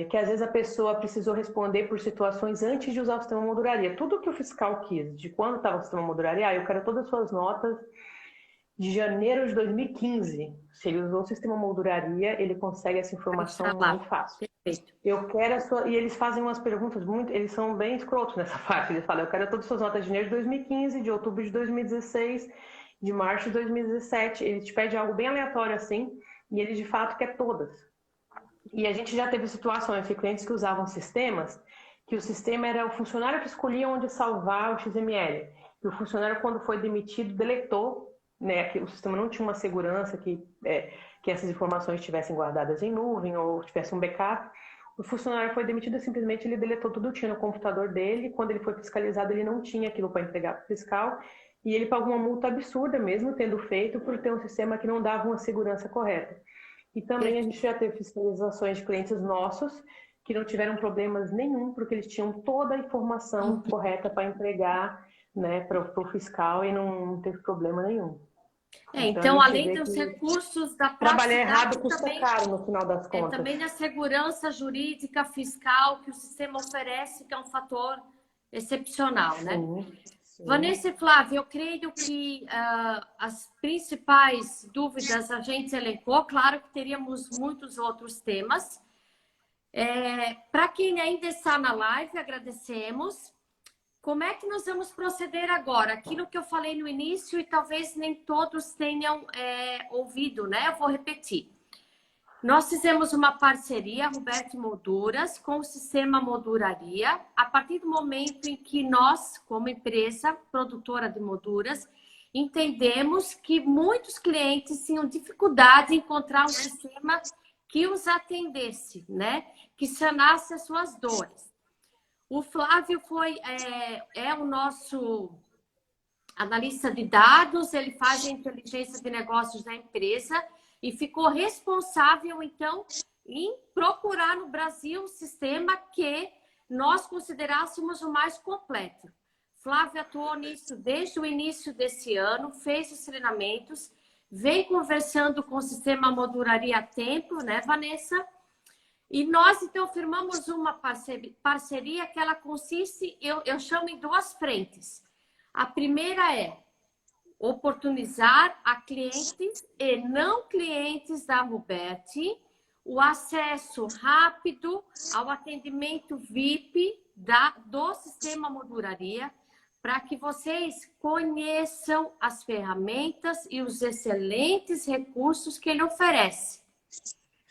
que às vezes a pessoa precisou responder por situações antes de usar o sistema molduraria. Tudo que o fiscal quis, de quando estava o sistema molduraria, eu quero todas as suas notas de janeiro de 2015. Se ele usou o sistema molduraria, ele consegue essa informação muito fácil. Perfeito. Eu quero e eles fazem umas perguntas eles são bem escrotos nessa parte. Eles falam, eu quero todas as suas notas de janeiro de 2015, de outubro de 2016, de março de 2017, ele te pede algo bem aleatório assim, e ele de fato quer todas. E a gente já teve situações de clientes que usavam sistemas, que o sistema era o funcionário que escolhia onde salvar o XML. E o funcionário, quando foi demitido, deletou, né? Que o sistema não tinha uma segurança que essas informações estivessem guardadas em nuvem ou tivesse um backup. O funcionário foi demitido e simplesmente ele deletou tudo, tinha no computador dele. Quando ele foi fiscalizado, ele não tinha aquilo para entregar para o fiscal. E ele pagou uma multa absurda, mesmo tendo feito, por ter um sistema que não dava uma segurança correta. E também a gente já teve fiscalizações de clientes nossos que não tiveram problemas nenhum, porque eles tinham toda a informação correta para entregar, né, para o fiscal e não teve problema nenhum. Então, a gente além vê dos que recursos da trabalhar praticidade, errado custa também, caro no final das contas. também na segurança jurídica, fiscal, que o sistema oferece, que é um fator excepcional, né? Sim. Vanessa e Flávia, eu creio que as principais dúvidas a gente elencou. Claro que teríamos muitos outros temas. Para quem ainda está na live, agradecemos. Como é que nós vamos proceder agora? Aquilo que eu falei no início e talvez nem todos tenham ouvido, né? Eu vou repetir. Nós fizemos uma parceria, Roberto Molduras, com o sistema Molduraria, a partir do momento em que nós, como empresa produtora de molduras, entendemos que muitos clientes tinham dificuldade em encontrar um sistema que os atendesse, né? Que sanasse as suas dores. O Flávio é o nosso analista de dados, ele faz a inteligência de negócios da empresa e ficou responsável, então, em procurar no Brasil um sistema que nós considerássemos o mais completo. Flávio atuou nisso desde o início desse ano, fez os treinamentos, vem conversando com o sistema Molduraria há tempo, né, Vanessa? E nós, então, firmamos uma parceria que ela consiste, eu chamo em duas frentes. A primeira é oportunizar a clientes e não clientes da Roberti o acesso rápido ao atendimento VIP do sistema Molduraria, para que vocês conheçam as ferramentas e os excelentes recursos que ele oferece.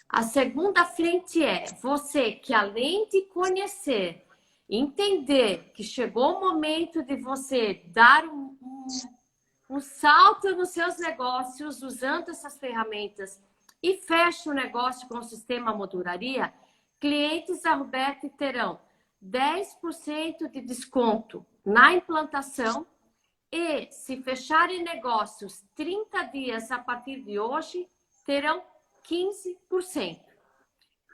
A segunda frente é você que, além de conhecer, entender que chegou o momento de você dar um salto nos seus negócios usando essas ferramentas e fecha o negócio com o sistema Molduraria, clientes da Roberto terão 10% de desconto na implantação e, se fecharem negócios 30 dias a partir de hoje, terão 15%.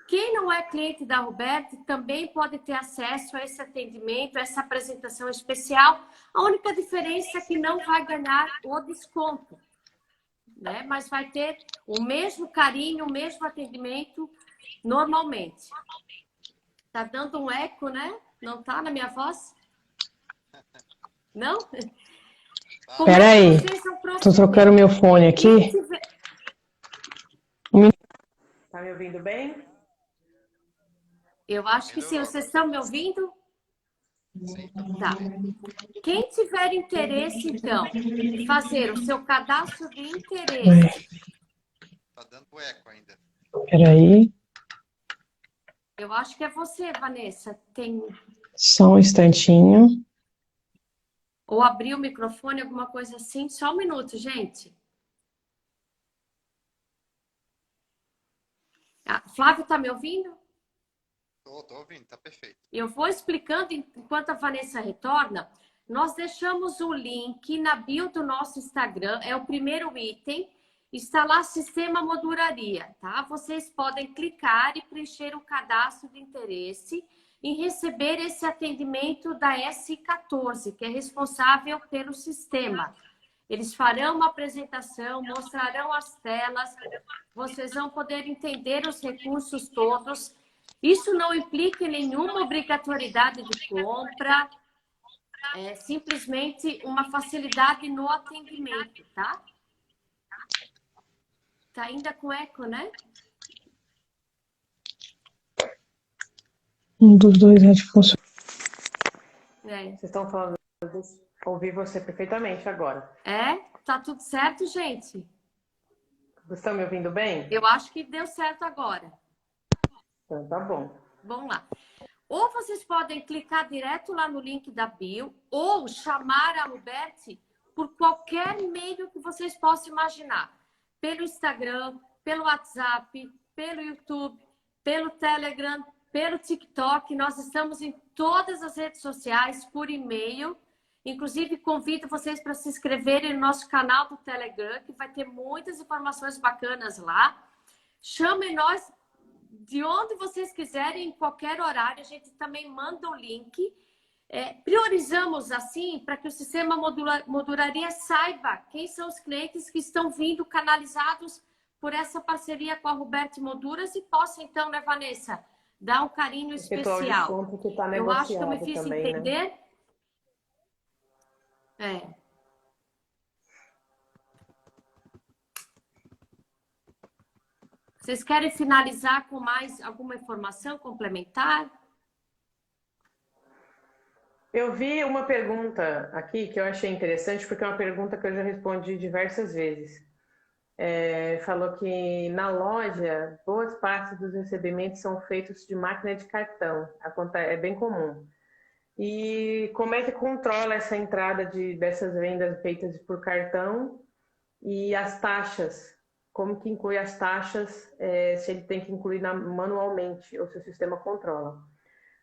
Quem não é cliente da Roberto também pode ter acesso a esse atendimento, a essa apresentação especial. A única diferença é que não vai ganhar o desconto, né? Mas vai ter o mesmo carinho, o mesmo atendimento normalmente. Tá dando um eco, né? Não tá na minha voz? Não? Espera aí, tô trocando meu fone aqui. Tá me ouvindo bem? Eu acho que sim. Vocês estão me ouvindo? Sim. Tá. Quem tiver interesse, então, em fazer o seu cadastro de interesse. Tá dando eco ainda. Espera aí. Eu acho que é você, Vanessa. Tem... Só um instantinho. Ou abrir o microfone, alguma coisa assim. Só um minuto, gente. Flávio, tá me ouvindo? Tô ouvindo, tá perfeito. Eu vou explicando enquanto a Vanessa retorna. Nós deixamos o link na bio do nosso Instagram, é o primeiro item. Está lá Sistema Molduraria, tá? Vocês podem clicar e preencher o cadastro de interesse em receber esse atendimento da S14, que é responsável pelo sistema. Eles farão uma apresentação, mostrarão as telas, vocês vão poder entender os recursos todos. Isso não implica nenhuma obrigatoriedade de compra, é simplesmente uma facilidade no atendimento, tá? Tá ainda com eco, né? Um dos dois é de funcionar. Vocês estão falando, ouvi você perfeitamente agora. Tá tudo certo, gente? Vocês estão me ouvindo bem? Eu acho que deu certo agora. Então tá bom. Vamos lá. Ou vocês podem clicar direto lá no link da bio ou chamar a Roberti por qualquer meio que vocês possam imaginar. Pelo Instagram, pelo WhatsApp, pelo YouTube, pelo Telegram, pelo TikTok. Nós estamos em todas as redes sociais, por e-mail. Inclusive, convido vocês para se inscreverem no nosso canal do Telegram, que vai ter muitas informações bacanas lá. Chamem nós de onde vocês quiserem, em qualquer horário. A gente também manda o link. Priorizamos assim para que o sistema modularia saiba quem são os clientes que estão vindo canalizados por essa parceria com a Roberti Molduras e possa, então, né, Vanessa, dar um carinho especial. Que tá eu acho que eu me fiz também, entender. Né? Vocês querem finalizar com mais alguma informação complementar? Eu vi uma pergunta aqui que eu achei interessante, porque é uma pergunta que eu já respondi diversas vezes. Falou que na loja, boas partes dos recebimentos são feitos de máquina de cartão. É bem comum. E como é que controla essa entrada dessas vendas feitas por cartão e as taxas? Como que inclui as taxas, se ele tem que incluir manualmente ou se o sistema controla?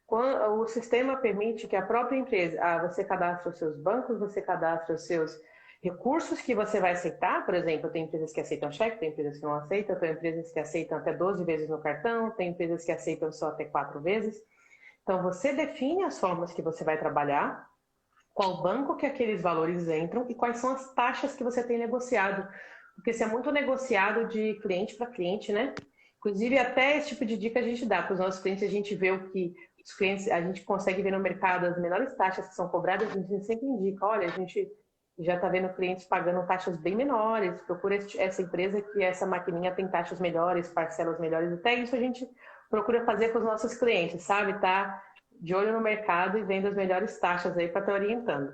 O sistema permite que a própria empresa, você cadastra os seus bancos, você cadastra os seus recursos que você vai aceitar. Por exemplo, tem empresas que aceitam cheque, tem empresas que não aceitam, tem empresas que aceitam até 12 vezes no cartão, tem empresas que aceitam só até 4 vezes. Então, você define as formas que você vai trabalhar, qual banco que aqueles valores entram e quais são as taxas que você tem negociado. Porque se é muito negociado de cliente para cliente, né? Inclusive, até esse tipo de dica a gente dá para os nossos clientes. A gente vê o que os clientes, a gente consegue ver no mercado as menores taxas que são cobradas. A gente sempre indica, olha, a gente já está vendo clientes pagando taxas bem menores. Procura essa empresa que essa maquininha tem taxas melhores, parcelas melhores. Até isso a gente procura fazer com os nossos clientes, sabe? Tá de olho no mercado e vendo as melhores taxas aí para estar orientando.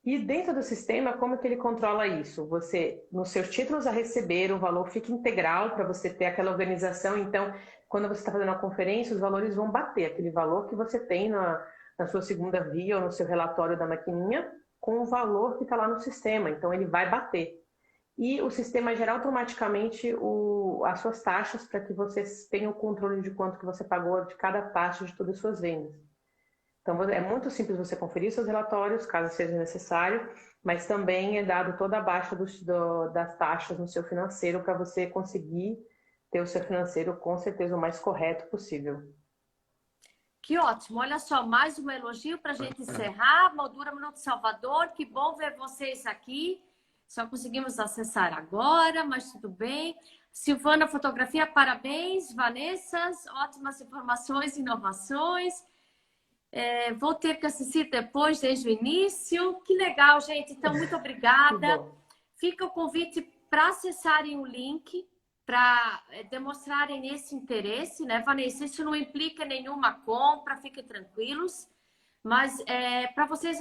E dentro do sistema, como que ele controla isso? Você, nos seus títulos a receber, o valor fica integral para você ter aquela organização. Então, quando você está fazendo uma conferência, os valores vão bater. Aquele valor que você tem na sua segunda via ou no seu relatório da maquininha, com o valor que está lá no sistema. Então, ele vai bater. E o sistema gera automaticamente as suas taxas para que você tenha o controle de quanto que você pagou de cada taxa de todas as suas vendas. Então, é muito simples você conferir seus relatórios, caso seja necessário, mas também é dado toda a baixa das taxas no seu financeiro para você conseguir ter o seu financeiro, com certeza, o mais correto possível. Que ótimo. Olha só, mais um elogio para a gente encerrar. Moldura Minuto Salvador, que bom ver vocês aqui. Só conseguimos acessar agora, mas tudo bem. Silvana Fotografia, parabéns. Vanessa, ótimas informações e inovações. Vou ter que assistir depois, desde o início. Que legal, gente. Então, muito obrigada. Fica o convite para acessarem o link, para demonstrarem esse interesse, né, Vanessa? Isso não implica nenhuma compra, fiquem tranquilos. Mas para vocês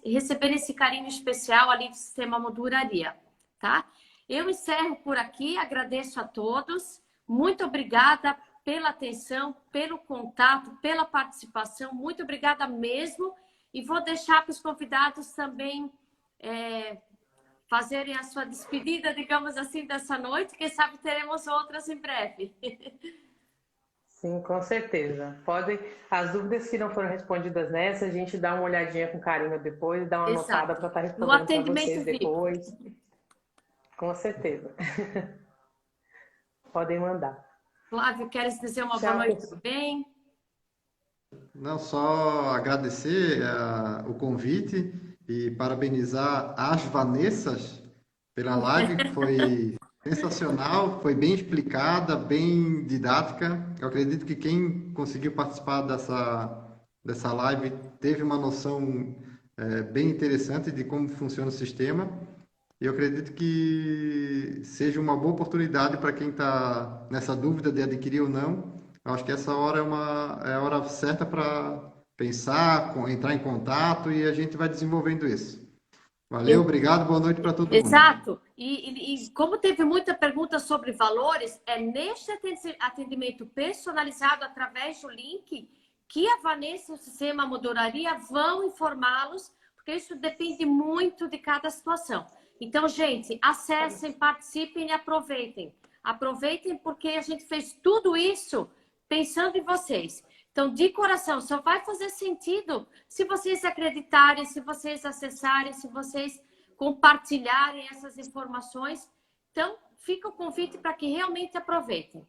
receberem esse carinho especial ali do Sistema Molduraria, tá? Eu encerro por aqui, agradeço a todos. Muito obrigada pela atenção, pelo contato, pela participação. Muito obrigada mesmo. E vou deixar para os convidados também fazerem a sua despedida, digamos assim, dessa noite. Quem sabe teremos outras em breve. Sim, com certeza. As dúvidas que não foram respondidas nessa, a gente dá uma olhadinha com carinho depois, dá uma anotada para estar respondendo para vocês depois. Com certeza. Podem mandar. Flávio, queres dizer uma boa noite também? Não, só agradecer o convite e parabenizar as Vanessas pela live, que foi sensacional, foi bem explicada, bem didática. Eu acredito que quem conseguiu participar dessa live teve uma noção bem interessante de como funciona o sistema. E eu acredito que seja uma boa oportunidade para quem está nessa dúvida de adquirir ou não. Eu acho que essa hora é a hora certa para pensar, entrar em contato e a gente vai desenvolvendo isso. Valeu, obrigado, boa noite para todo mundo. Exato. E como teve muita pergunta sobre valores, neste atendimento personalizado através do link que a Vanessa e o Sistema Modoraria vão informá-los, porque isso depende muito de cada situação. Então, gente, acessem, participem e aproveitem. Aproveitem porque a gente fez tudo isso pensando em vocês. Então, de coração, só vai fazer sentido se vocês acreditarem, se vocês acessarem, se vocês compartilharem essas informações. Então, fica o convite para que realmente aproveitem.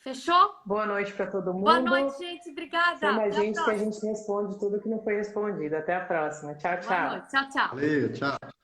Fechou? Boa noite para todo mundo. Boa noite, gente. Obrigada. Chama a gente que a gente responde tudo que não foi respondido. Até a próxima. Tchau, tchau. Boa noite. Tchau, tchau. Valeu, tchau.